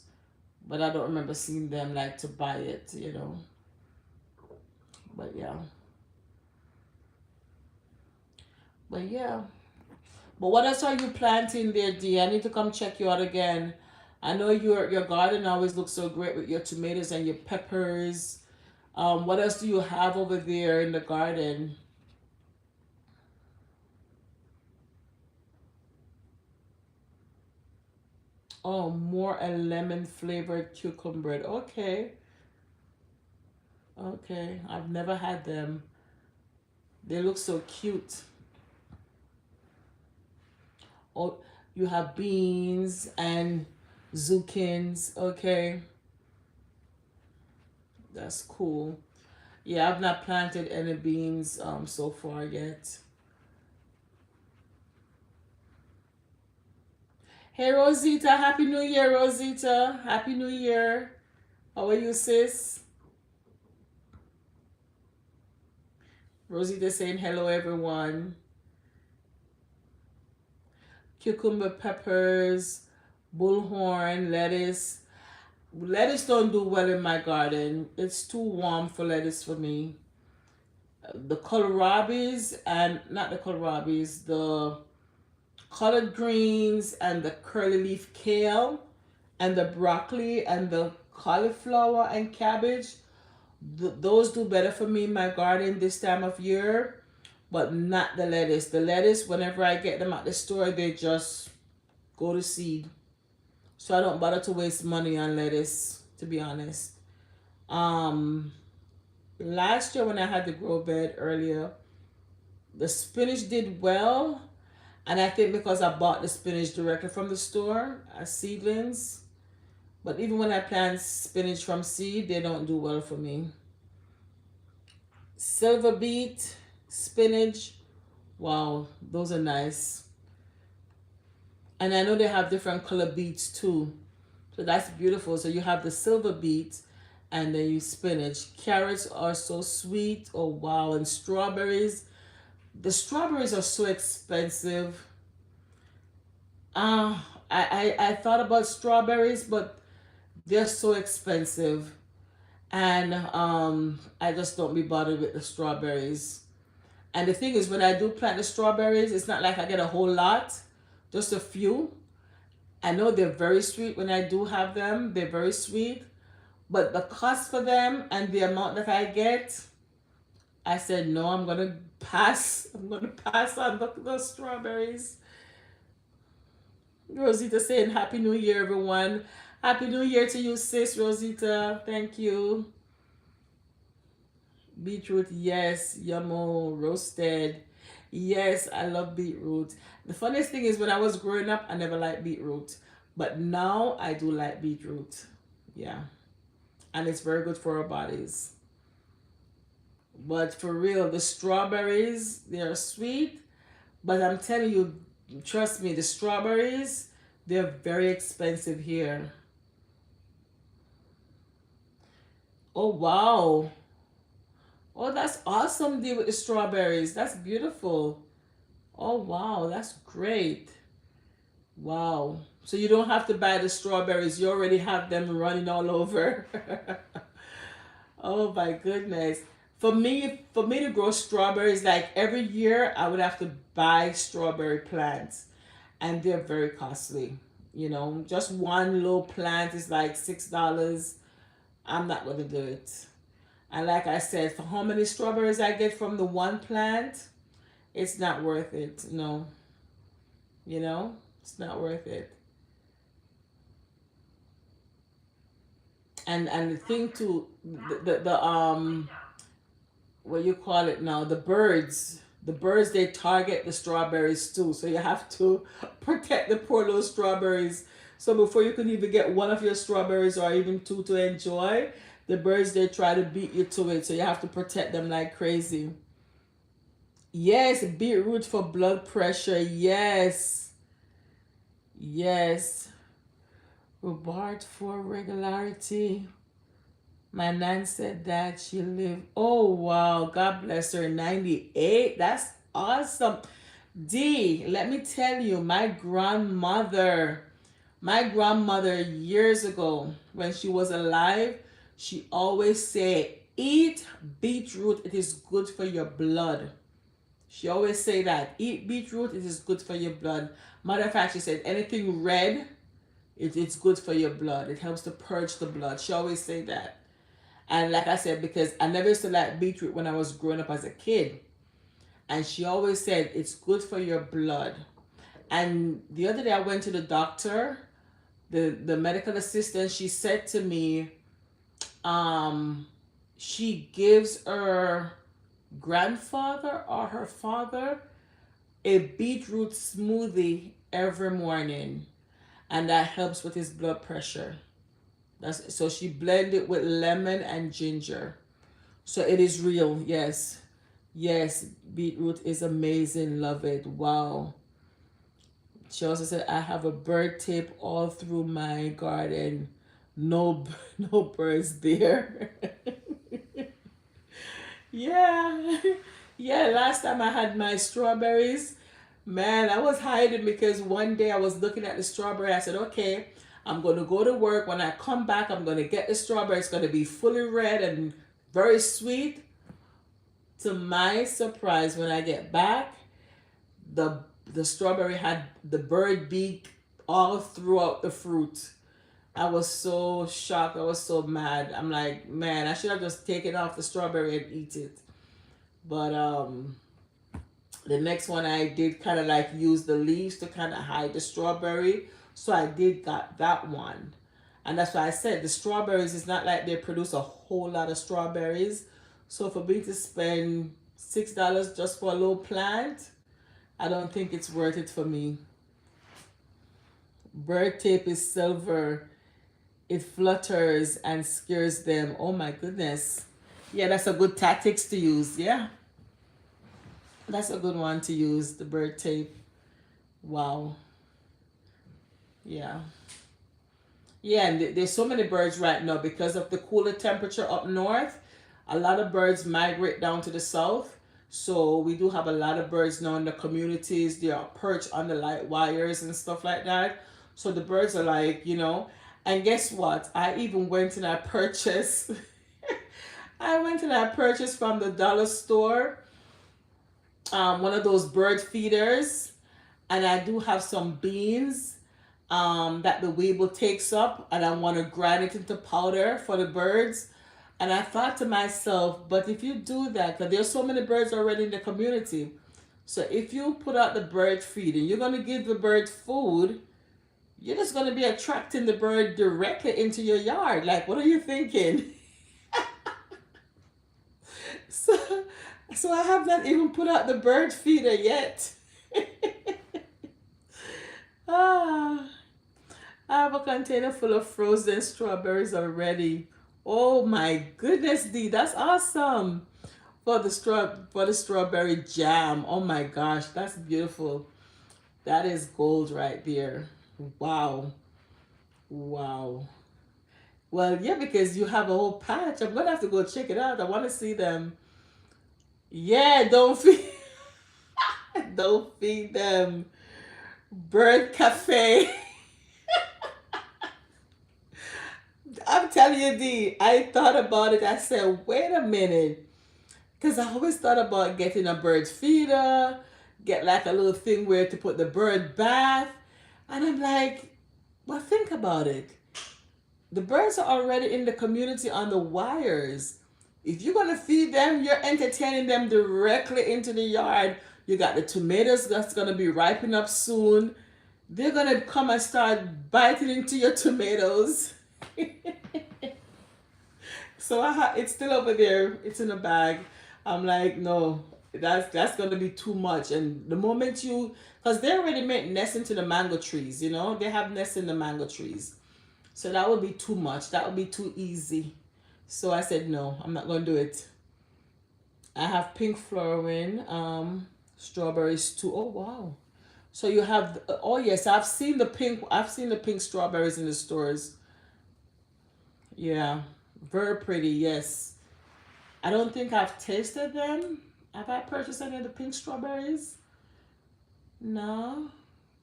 but I don't remember seeing them like to buy it. But yeah. But yeah. But what else are you planting there, D? I need to come check you out again. I know your garden always looks so great with your tomatoes and your peppers. What else do you have over there in the garden? Oh, more a lemon flavored cucumber. Okay. Okay. I've never had them. They look so cute. Oh, you have beans and zucchines. Okay. That's cool. Yeah, I've not planted any beans so far yet. Hey Rosita, Happy New Year, Rosita. Happy New Year. How are you, sis? Rosita saying hello, everyone. Cucumber, peppers, bullhorn, lettuce. Lettuce don't do well in my garden. It's too warm for lettuce for me. The kohlrabis and not the kohlrabis, the collard greens and the curly leaf kale and the broccoli and the cauliflower and cabbage, those do better for me in my garden this time of year, but not the lettuce. The lettuce, whenever I get them at the store, they just go to seed. So I don't bother to waste money on lettuce, to be honest. Um, Last year when I had the grow bed earlier, the spinach did well, and I think because I bought the spinach directly from the store as seedlings. But even when I plant spinach from seed, they don't do well for me. Silver beet, spinach, wow, those are nice. And I know they have different color beets too. So that's beautiful. So you have the silver beet and then you spinach. Carrots are so sweet. Oh wow. And strawberries. The strawberries are so expensive. I thought about strawberries, but they're so expensive. And I just don't be bothered with the strawberries. And the thing is, when I do plant the strawberries, it's not like I get a whole lot, just a few. I know they're very sweet when I do have them. They're very sweet. But the cost for them and the amount that I get, I said, no, I'm going to pass. I'm going to pass on the strawberries. Rosita saying, Happy New Year, everyone. Happy New Year to you, sis, Rosita. Thank you. Beetroot, yes. Yummo, roasted. Yes, I love beetroot. The funniest thing is when I was growing up, I never liked beetroot. But now I do like beetroot. Yeah. And it's very good for our bodies. But for real, the strawberries, they're sweet. But I'm telling you, trust me, the strawberries, they're very expensive here. Oh, wow. Oh, that's awesome, deal with the strawberries. That's beautiful. Oh, wow, that's great. Wow. So you don't have to buy the strawberries. You already have them running all over. Oh my goodness. For me to grow strawberries, like every year I would have to buy strawberry plants and they're very costly. Just one little plant is like $6. I'm not gonna do it. And like I said, for how many strawberries I get from the one plant, it's not worth it. No. It's not worth it. And the thing too, the what you call it now, the birds they target the strawberries too, so you have to protect the poor little strawberries. So before you can even get one of your strawberries or even two to enjoy, the birds they try to beat you to it, so you have to protect them like crazy. Yes, beetroot for blood pressure. Yes. Yes. Rhubarb for regularity. My nan said that she lived. Oh wow, God bless her. 98. That's awesome. D, let me tell you, my grandmother years ago, when she was alive, she always said, eat beetroot, it is good for your blood. She always say that. Eat beetroot, it is good for your blood. Matter of fact, she said anything red, it's good for your blood. It helps to purge the blood. She always say that. And like I said, because I never used to like beetroot when I was growing up as a kid. And she always said it's good for your blood. And the other day I went to the doctor, the medical assistant, she said to me, she gives her grandfather or her father a beetroot smoothie every morning. And that helps with his blood pressure. So she blended it with lemon and ginger. So it is real, yes. Yes, beetroot is amazing. Love it. Wow. She also said, I have a bird tape all through my garden. No, no birds there. Yeah. Yeah, last time I had my strawberries, man, I was hiding because one day I was looking at the strawberry. I said, okay, I'm going to go to work. When I come back, I'm going to get the strawberry. It's going to be fully red and very sweet. To my surprise, when I get back, the the strawberry had the bird beak all throughout the fruit. I was so shocked. I was so mad. I'm like, man, I should have just taken off the strawberry and eat it. But the next one I did kind of like use the leaves to kind of hide the strawberry. So I did got that one. And that's why I said the strawberries is not like they produce a whole lot of strawberries. So for me to spend $6 just for a little plant, I don't think it's worth it for me. Bird tape is silver. It flutters and scares them. Oh my goodness. Yeah, that's a good tactics to use. Yeah. That's a good one to use, the bird tape. Wow. Yeah. Yeah, and there's so many birds right now because of the cooler temperature up north. A lot of birds migrate down to the south. So we do have a lot of birds now in the communities. They are perched on the light wires and stuff like that. So the birds are like, and guess what? I even went and I purchased, I went and I purchased from the dollar store one of those bird feeders, and I do have some beans that the weevil takes up, and I want to grind it into powder for the birds. And I thought to myself, but if you do that, because there's so many birds already in the community, so if you put out the bird feed and you're going to give the bird food, you're just going to be attracting the bird directly into your yard. Like, what are you thinking? So, so I have not even put out the bird feeder yet. Ah, I have a container full of frozen strawberries already. Oh my goodness, Dee, that's awesome. For the strawberry jam. Oh my gosh, that's beautiful. That is gold right there. Wow. Wow. Well, yeah, because you have a whole patch. I'm gonna have to go check it out. I want to see them. Yeah, don't feed, don't feed them. Bird cafe. I'm telling you, D. I thought about it. I said, wait a minute, because I always thought about getting a bird feeder, get like a little thing where to put the bird bath, and I'm like, well, think about it. The birds are already in the community on the wires. If you're gonna feed them, you're entertaining them directly into the yard. You got the tomatoes that's gonna be ripening up soon. They're gonna come and start biting into your tomatoes. So it's still over there. It's in a bag. I'm like, no, that's gonna be too much. And the moment you, because they already make nests into the mango trees, they have nests in the mango trees. So that would be too much. That would be too easy. So I said, no, I'm not gonna do it. I have pink flowering strawberries too. Oh wow. So you have, oh yes, I've seen the pink strawberries in the stores. Yeah, very pretty. Yes, I don't think I've tasted them. Have I purchased any of the pink strawberries? No,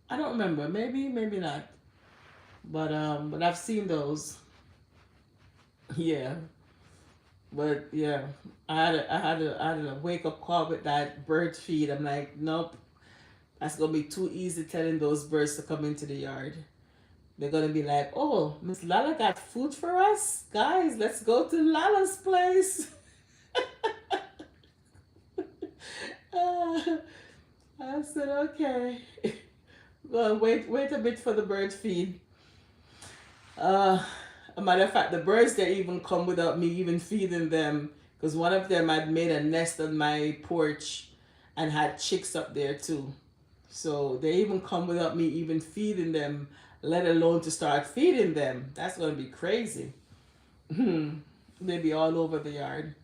I don't remember. Maybe, maybe not. But I've seen those. Yeah, but yeah, I had a wake up call with that bird feed. I'm like, nope, that's gonna be too easy telling those birds to come into the yard. They're gonna be like, oh, Miss Lala got food for us? Guys, let's go to Lala's place. Uh, I said, okay. Well, wait a bit for the bird feed. Uh, a matter of fact, the birds they even come without me even feeding them, because one of them had made a nest on my porch and had chicks up there too. So they even come without me even feeding them, let alone to start feeding them. That's gonna be crazy. They be all over the yard.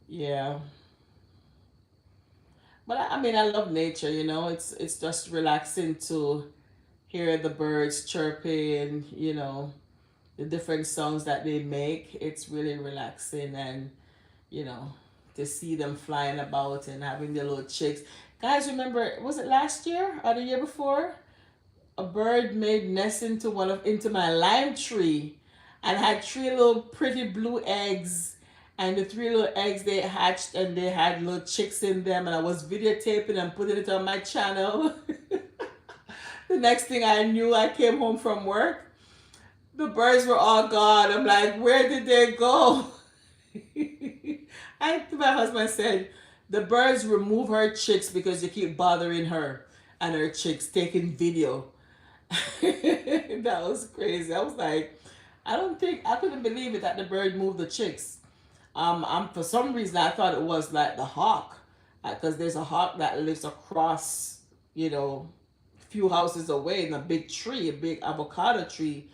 Yeah. But I mean, I love nature. It's just relaxing to hear the birds chirping. The different songs that they make. It's really relaxing, and you know, to see them flying about and having their little chicks. Guys, remember, was it last year or the year before? A bird made nest into my lime tree, and had three little pretty blue eggs. And the three little eggs they hatched, and they had little chicks in them, and I was videotaping and putting it on my channel. The next thing I knew, I came home from work. The birds were all gone. I'm like, where did they go? My husband said, the birds remove her chicks because you keep bothering her and her chicks, taking video. That was crazy. I was like, I couldn't believe it that the bird moved the chicks. For some reason I thought it was like the hawk, because there's a hawk that lives across, few houses away in a big tree, a big avocado tree,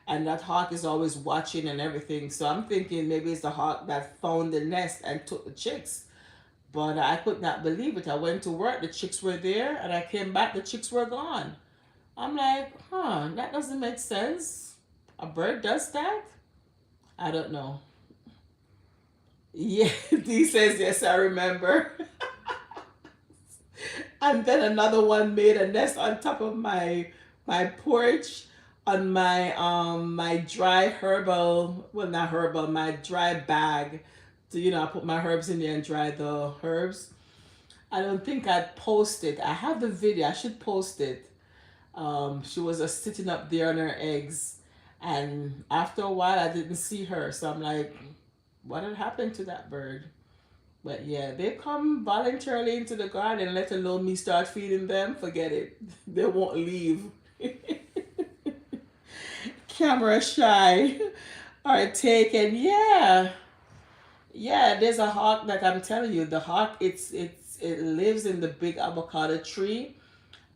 and that hawk is always watching and everything. So I'm thinking maybe it's the hawk that found the nest and took the chicks. But I could not believe it. I went to work, the chicks were there, and I came back, the chicks were gone. I'm like, that doesn't make sense. A bird does that? I don't know. Yeah, Dee says, yes, I remember. And then another one made a nest on top of my porch, on my dry herbal, well, not herbal, my dry bag. So, I put my herbs in there and dry the herbs. I don't think I'd post it. I have the video. I should post it. She was just sitting up there on her eggs, and after a while, I didn't see her. So I'm like, what had happened to that bird? But yeah, they come voluntarily into the garden, let alone me start feeding them. Forget it. They won't leave. Camera shy are taken. Yeah. Yeah, there's a hawk that I'm telling you. The hawk, it lives in the big avocado tree,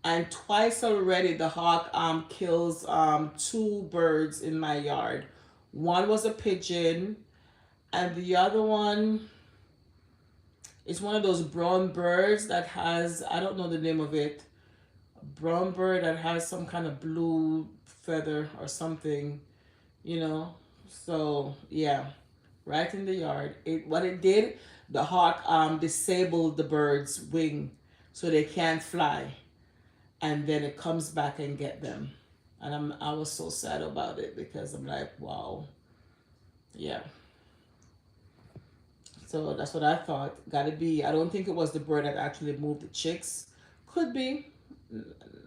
and twice already the hawk kills two birds in my yard. One was a pigeon, and the other one is one of those brown birds that has, I don't know the name of it, a brown bird that has some kind of blue feather or something, you know. So yeah, right in the yard. It what it did, the hawk disabled the bird's wing, so they can't fly, and then it comes back and get them. And I was so sad about it because I'm like, wow, yeah. So that's what I thought. Gotta be. I don't think it was the bird that actually moved the chicks. Could be,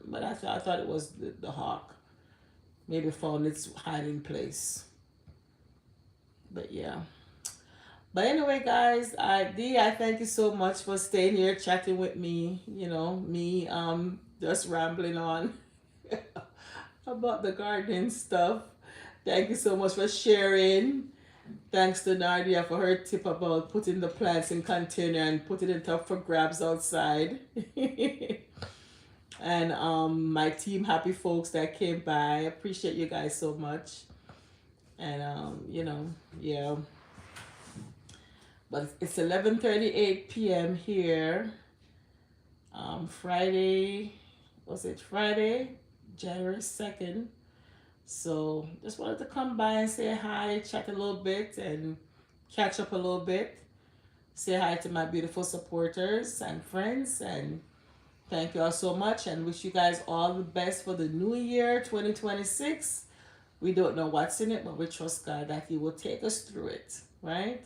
but I thought it was the hawk. Maybe found its hiding place. But yeah. But anyway, guys, I thank you so much for staying here chatting with me. You know, me just rambling on about the gardening stuff. Thank you so much for sharing. Thanks to Nadia for her tip about putting the plants in container and putting it up for grabs outside. And my team happy folks that came by. I appreciate you guys so much. And yeah. But it's 11:38 p.m. here. Friday, was it Friday? January 2nd. So just wanted to come by and say hi, chat a little bit, and catch up a little bit. Say hi to my beautiful supporters and friends, and thank you all so much, and wish you guys all the best for the new year 2026. We don't know what's in it, but we trust God that He will take us through it, right?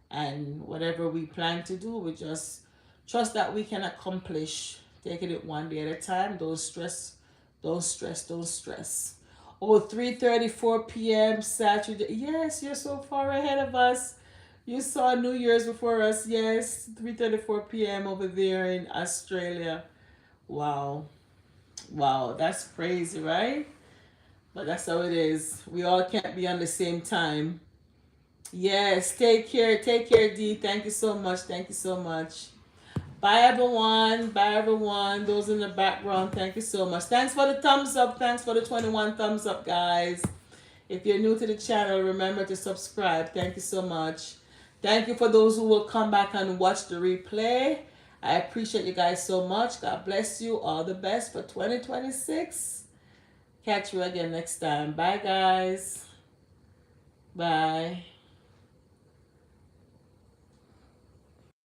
And whatever we plan to do, we just trust that we can accomplish, taking it one day at a time. Don't stress, don't stress, don't stress. Oh, 3:34 p.m. Saturday. Yes, you're so far ahead of us. You saw New Year's before us. Yes, 3:34 p.m. over there in Australia. Wow. Wow, that's crazy, right? But that's how it is. We all can't be on the same time. Yes, take care. Take care, D. Thank you so much. Thank you so much. Bye, everyone. Bye, everyone. Those in the background, thank you so much. Thanks for the thumbs up. Thanks for the 21 thumbs up, guys. If you're new to the channel, remember to subscribe. Thank you so much. Thank you for those who will come back and watch the replay. I appreciate you guys so much. God bless you. All the best for 2026. Catch you again next time. Bye, guys. Bye.